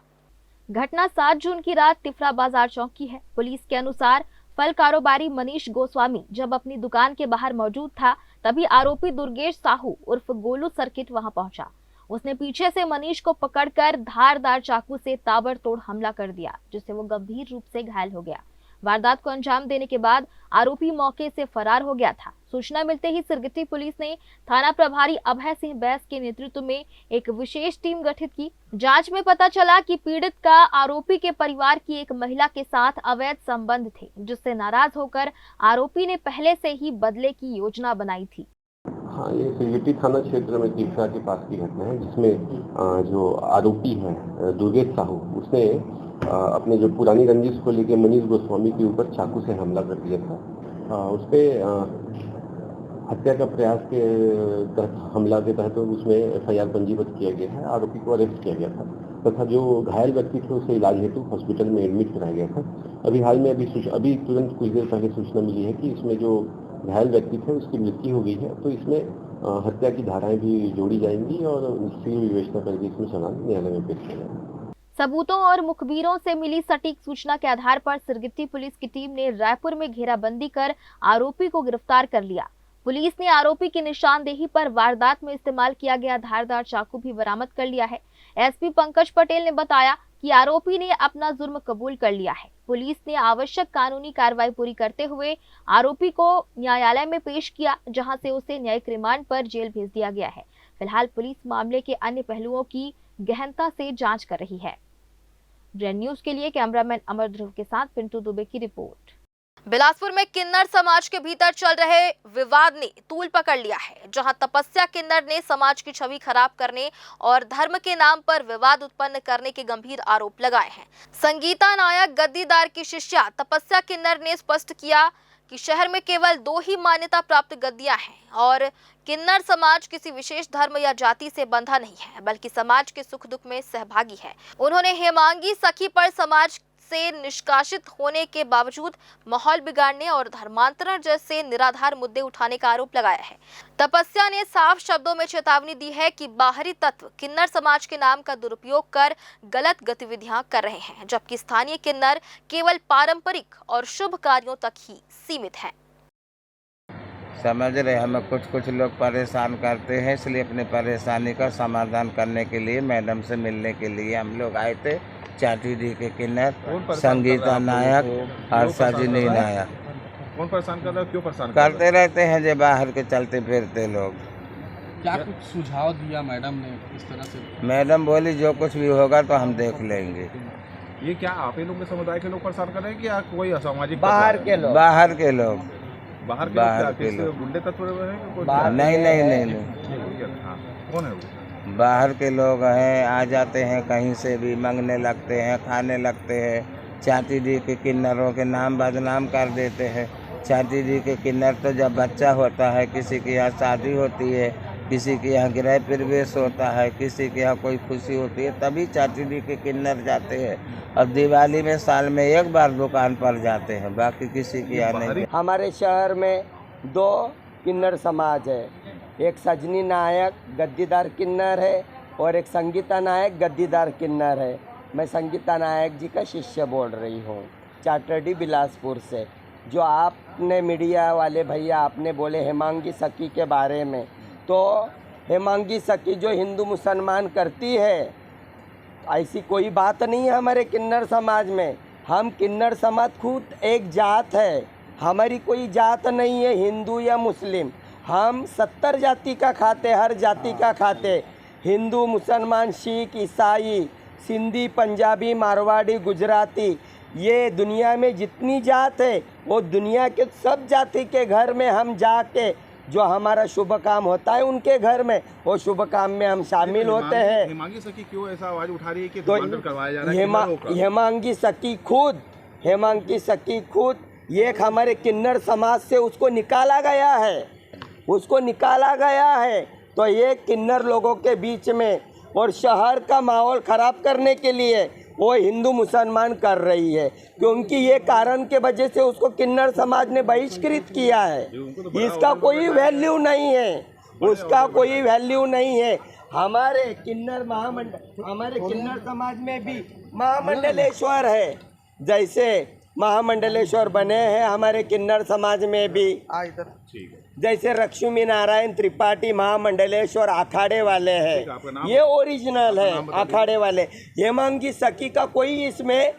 घटना 7 जून की रात टिफरा बाजार चौक की है। पुलिस के अनुसार फल कारोबारी मनीष गोस्वामी जब अपनी दुकान के बाहर मौजूद था, तभी आरोपी दुर्गेश साहू उर्फ गोलू सर्किट वहां पहुंचा। उसने पीछे से मनीष को पकड़कर धारदार चाकू से ताबड़तोड़ हमला कर दिया, जिससे वो गंभीर रूप से घायल हो गया। वारदात को अंजाम देने के बाद आरोपी मौके से फरार हो गया था। सूचना मिलते ही सिरगिट्टी पुलिस ने थाना प्रभारी अभय सिंह बैस के नेतृत्व में एक विशेष टीम गठित की। जांच में पता चला कि पीड़ित का आरोपी के परिवार की एक महिला के साथ अवैध संबंध थे, जिससे नाराज होकर आरोपी ने पहले से ही बदले की योजना बनाई थी। हाँ, ये सिरगिट्टी थाना क्षेत्र में तीसरा के पास की घटना है, जिसमें जो आरोपी है दुर्गेश साहू, उसने अपने जो पुरानी रंजिश को लेकर मनीष गोस्वामी के ऊपर चाकू से हमला कर दिया था। उस पर हत्या का प्रयास के तहत हमला के तहत उसमें FIR पंजीबद्ध किया गया है। आरोपी को अरेस्ट किया गया था तथा जो घायल व्यक्ति थे उसे इलाज हेतु हॉस्पिटल में एडमिट कराया गया था। अभी हाल में अभी तुरंत कुछ देर पहले सूचना मिली है कि इसमें जो घायल व्यक्ति थे उसकी मृत्यु हो गई है, तो इसमें हत्या की धाराएं भी जोड़ी जाएंगी और शीघ्र विवेचना करके इसमें चालान न्यायालय में पेश किया जाएगा। सबूतों और मुखबिरों से मिली सटीक सूचना के आधार पर सिरगिट्टी पुलिस की टीम ने रायपुर में घेराबंदी कर आरोपी को गिरफ्तार कर लिया। पुलिस ने आरोपी की निशानदेही पर वारदात में इस्तेमाल किया गया धारदार चाकू भी बरामद कर लिया है। एसपी पंकज पटेल ने बताया कि आरोपी ने अपना जुर्म कबूल कर लिया है। पुलिस ने आवश्यक कानूनी कार्रवाई पूरी करते हुए आरोपी को न्यायालय में पेश किया, जहां से उसे न्यायिक रिमांड पर जेल भेज दिया गया है। फिलहाल पुलिस मामले के अन्य पहलुओं की गहनता से जांच कर रही है। ब्रेन न्यूज के लिए कैमरामैन अमर ध्रुव के साथ पिंटू दुबे की रिपोर्ट। बिलासपुर में किन्नर समाज के भीतर चल रहे विवाद ने तूल पकड़ लिया है, जहां तपस्या किन्नर ने समाज की छवि खराब करने और धर्म के नाम पर विवाद उत्पन्न करने के गंभीर आरोप लगाए हैं। संगीता नायक गद्दीदार की शिष्या तपस्या किन्नर ने स्पष्ट किया कि शहर में केवल 2 ही मान्यता प्राप्त गद्दियां हैं और किन्नर समाज किसी विशेष धर्म या जाति से बंधा नहीं है, बल्कि समाज के सुख दुख में सहभागी है। उन्होंने हेमांगी सखी पर समाज से निष्कासित होने के बावजूद माहौल बिगाड़ने और धर्मांतरण जैसे निराधार मुद्दे उठाने का आरोप लगाया है। तपस्या ने साफ शब्दों में चेतावनी दी है कि बाहरी तत्व किन्नर समाज के नाम का दुरुपयोग कर गलत गतिविधियां कर रहे हैं, जबकि स्थानीय किन्नर केवल पारंपरिक और शुभ कार्यों तक ही सीमित हैं। समझ रहे, हमें कुछ लोग परेशान करते हैं, इसलिए अपनी परेशानी का समाधान करने के लिए मैडम से मिलने के लिए हम लोग आए थे। चाटीडी के किन्नर संगीता नायक और सजनी नायक। कौन परेशान कर रहा है, क्यों परेशान करते रहते हैं जो बाहर के चलते फिरते लोग। क्या कुछ सुझाव दिया मैडम ने इस तरह से? मैडम बोली जो कुछ भी होगा तो हम देख लेंगे। ये क्या आप ही लोग के समुदाय के लोग परेशान कर रहे हैं कि या कोई असामाजिक बाहर के लोग? बाहर के लोग गुंडे तत्व हैं? नहीं। कौन है वो? बाहर के लोग हैं, आ जाते हैं कहीं से भी, मांगने लगते हैं, खाने लगते हैं। चाटीडी के किन्नरों के नाम बदनाम कर देते हैं। चाटीडी के किन्नर तो जब बच्चा होता है, किसी के यहाँ शादी होती है, किसी के यहाँ गृह प्रवेश होता है, किसी के यहाँ कोई खुशी होती है, तभी चाटीडी के किन्नर जाते हैं। और दिवाली में साल में एक बार दुकान पर जाते हैं, बाकी किसी के यहाँ नहीं। हमारे शहर में 2 किन्नर समाज है, एक सजनी नायक गद्दीदार किन्नर है और एक संगीता नायक गद्दीदार किन्नर है। मैं संगीता नायक जी का शिष्य बोल रही हूँ, चाटरडी बिलासपुर से। जो आपने मीडिया वाले भैया आपने बोले हेमांगी सखी के बारे में, तो हेमांगी सखी जो हिंदू मुसलमान करती है, ऐसी कोई बात नहीं है हमारे किन्नर समाज में। हम किन्नर समाज खुद एक जात है, हमारी कोई जात नहीं है हिंदू या मुस्लिम। हम 70 जाति का खाते, हर जाति का खाते, हिंदू मुसलमान सिख ईसाई सिंधी पंजाबी मारवाड़ी गुजराती, ये दुनिया में जितनी जात है वो दुनिया के सब जाति के घर में हम जाके जो हमारा शुभ काम होता है उनके घर में वो शुभ काम में हम शामिल होते हैं। हेमांगी सखी क्यों ऐसा आवाज उठा रही है कि तो करवाया जा रहा है? हेमांगी सखी खुद ये हमारे किन्नर समाज से उसको निकाला गया है, तो ये किन्नर लोगों के बीच में और शहर का माहौल ख़राब करने के लिए वो हिंदू मुसलमान कर रही है, क्योंकि ये कारण के वजह से उसको किन्नर समाज ने बहिष्कृत किया है। इसका कोई वैल्यू नहीं है, उसका कोई वैल्यू नहीं है। हमारे किन्नर समाज में भी महामंडलेश्वर है, जैसे महामंडलेश्वर बने हैं हमारे किन्नर समाज में भी, जैसे लक्ष्मी नारायण त्रिपाठी महामंडलेश्वर अखाड़े वाले हैं, ये ओरिजिनल है अखाड़े वाले। हेमांगी सखी का कोई इसमें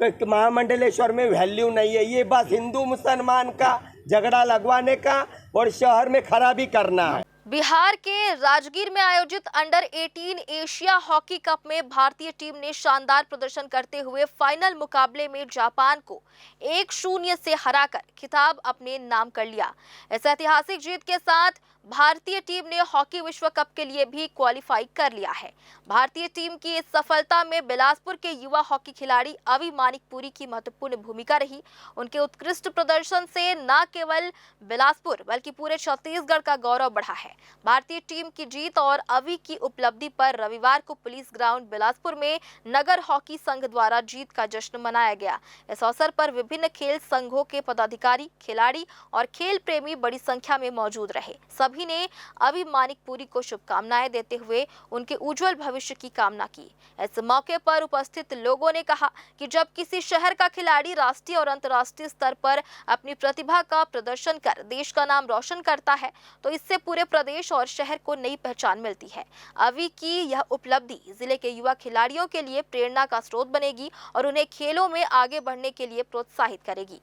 महामंडलेश्वर में वैल्यू नहीं है। ये बस हिंदू मुसलमान का झगड़ा लगवाने का और शहर में खराबी करना है। बिहार के राजगीर में आयोजित अंडर 18 एशिया हॉकी कप में भारतीय टीम ने शानदार प्रदर्शन करते हुए फाइनल मुकाबले में जापान को 1-0 से हराकर खिताब अपने नाम कर लिया। इस ऐतिहासिक जीत के साथ भारतीय टीम ने हॉकी विश्व कप के लिए भी क्वालिफाई कर लिया है। भारतीय टीम की इस सफलता में बिलासपुर के युवा हॉकी खिलाड़ी अवि मानिकपुरी की महत्वपूर्ण भूमिका रही। उनके उत्कृष्ट प्रदर्शन से न केवल बिलासपुर बल्कि पूरे छत्तीसगढ़ का गौरव बढ़ा है। भारतीय टीम की जीत और अवि की उपलब्धि पर रविवार को पुलिस ग्राउंड बिलासपुर में नगर हॉकी संघ द्वारा जीत का जश्न मनाया गया। इस अवसर पर विभिन्न खेल संघों के पदाधिकारी, खिलाड़ी और खेल प्रेमी बड़ी संख्या में मौजूद रहे। सभी ने अवि मानिकपुरी को शुभकामनाएं देते हुए उनके उज्जवल भविष्य की कामना की। इस मौके पर उपस्थित लोगों ने कहा कि जब किसी शहर का खिलाड़ी राष्ट्रीय और अंतर्राष्ट्रीय स्तर पर अपनी प्रतिभा का प्रदर्शन कर देश का नाम रोशन करता है तो इससे पूरे प्रदेश और शहर को नई पहचान मिलती है। अवि की यह उपलब्धि जिले के युवा खिलाड़ियों के लिए प्रेरणा का स्रोत बनेगी और उन्हें खेलों में आगे बढ़ने के लिए प्रोत्साहित करेगी।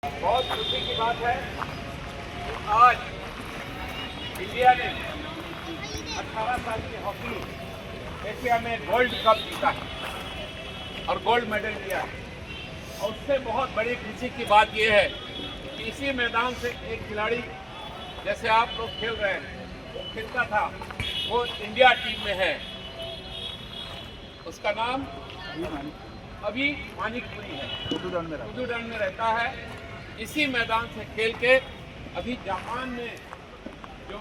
बहुत खुशी की बात है आज इंडिया ने 18 साल की हॉकी एशिया में गोल्ड कप जीता है और गोल्ड मेडल लिया है। और उससे बहुत बड़ी खुशी की बात यह है कि इसी मैदान से एक खिलाड़ी जैसे आप लोग खेल रहे हैं, वो खेलता था, वो इंडिया टीम में है। उसका नाम अवि मानिकपुरी है, उदुडन में रहता है। इसी मैदान से खेल के अभी जापान में जो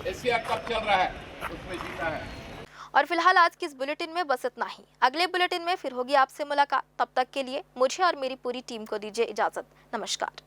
एशिया कप चल रहा है उसमें जीता है। और फिलहाल आज की इस बुलेटिन में बस इतना ही। अगले बुलेटिन में फिर होगी आपसे मुलाकात। तब तक के लिए मुझे और मेरी पूरी टीम को दीजिए इजाजत। नमस्कार।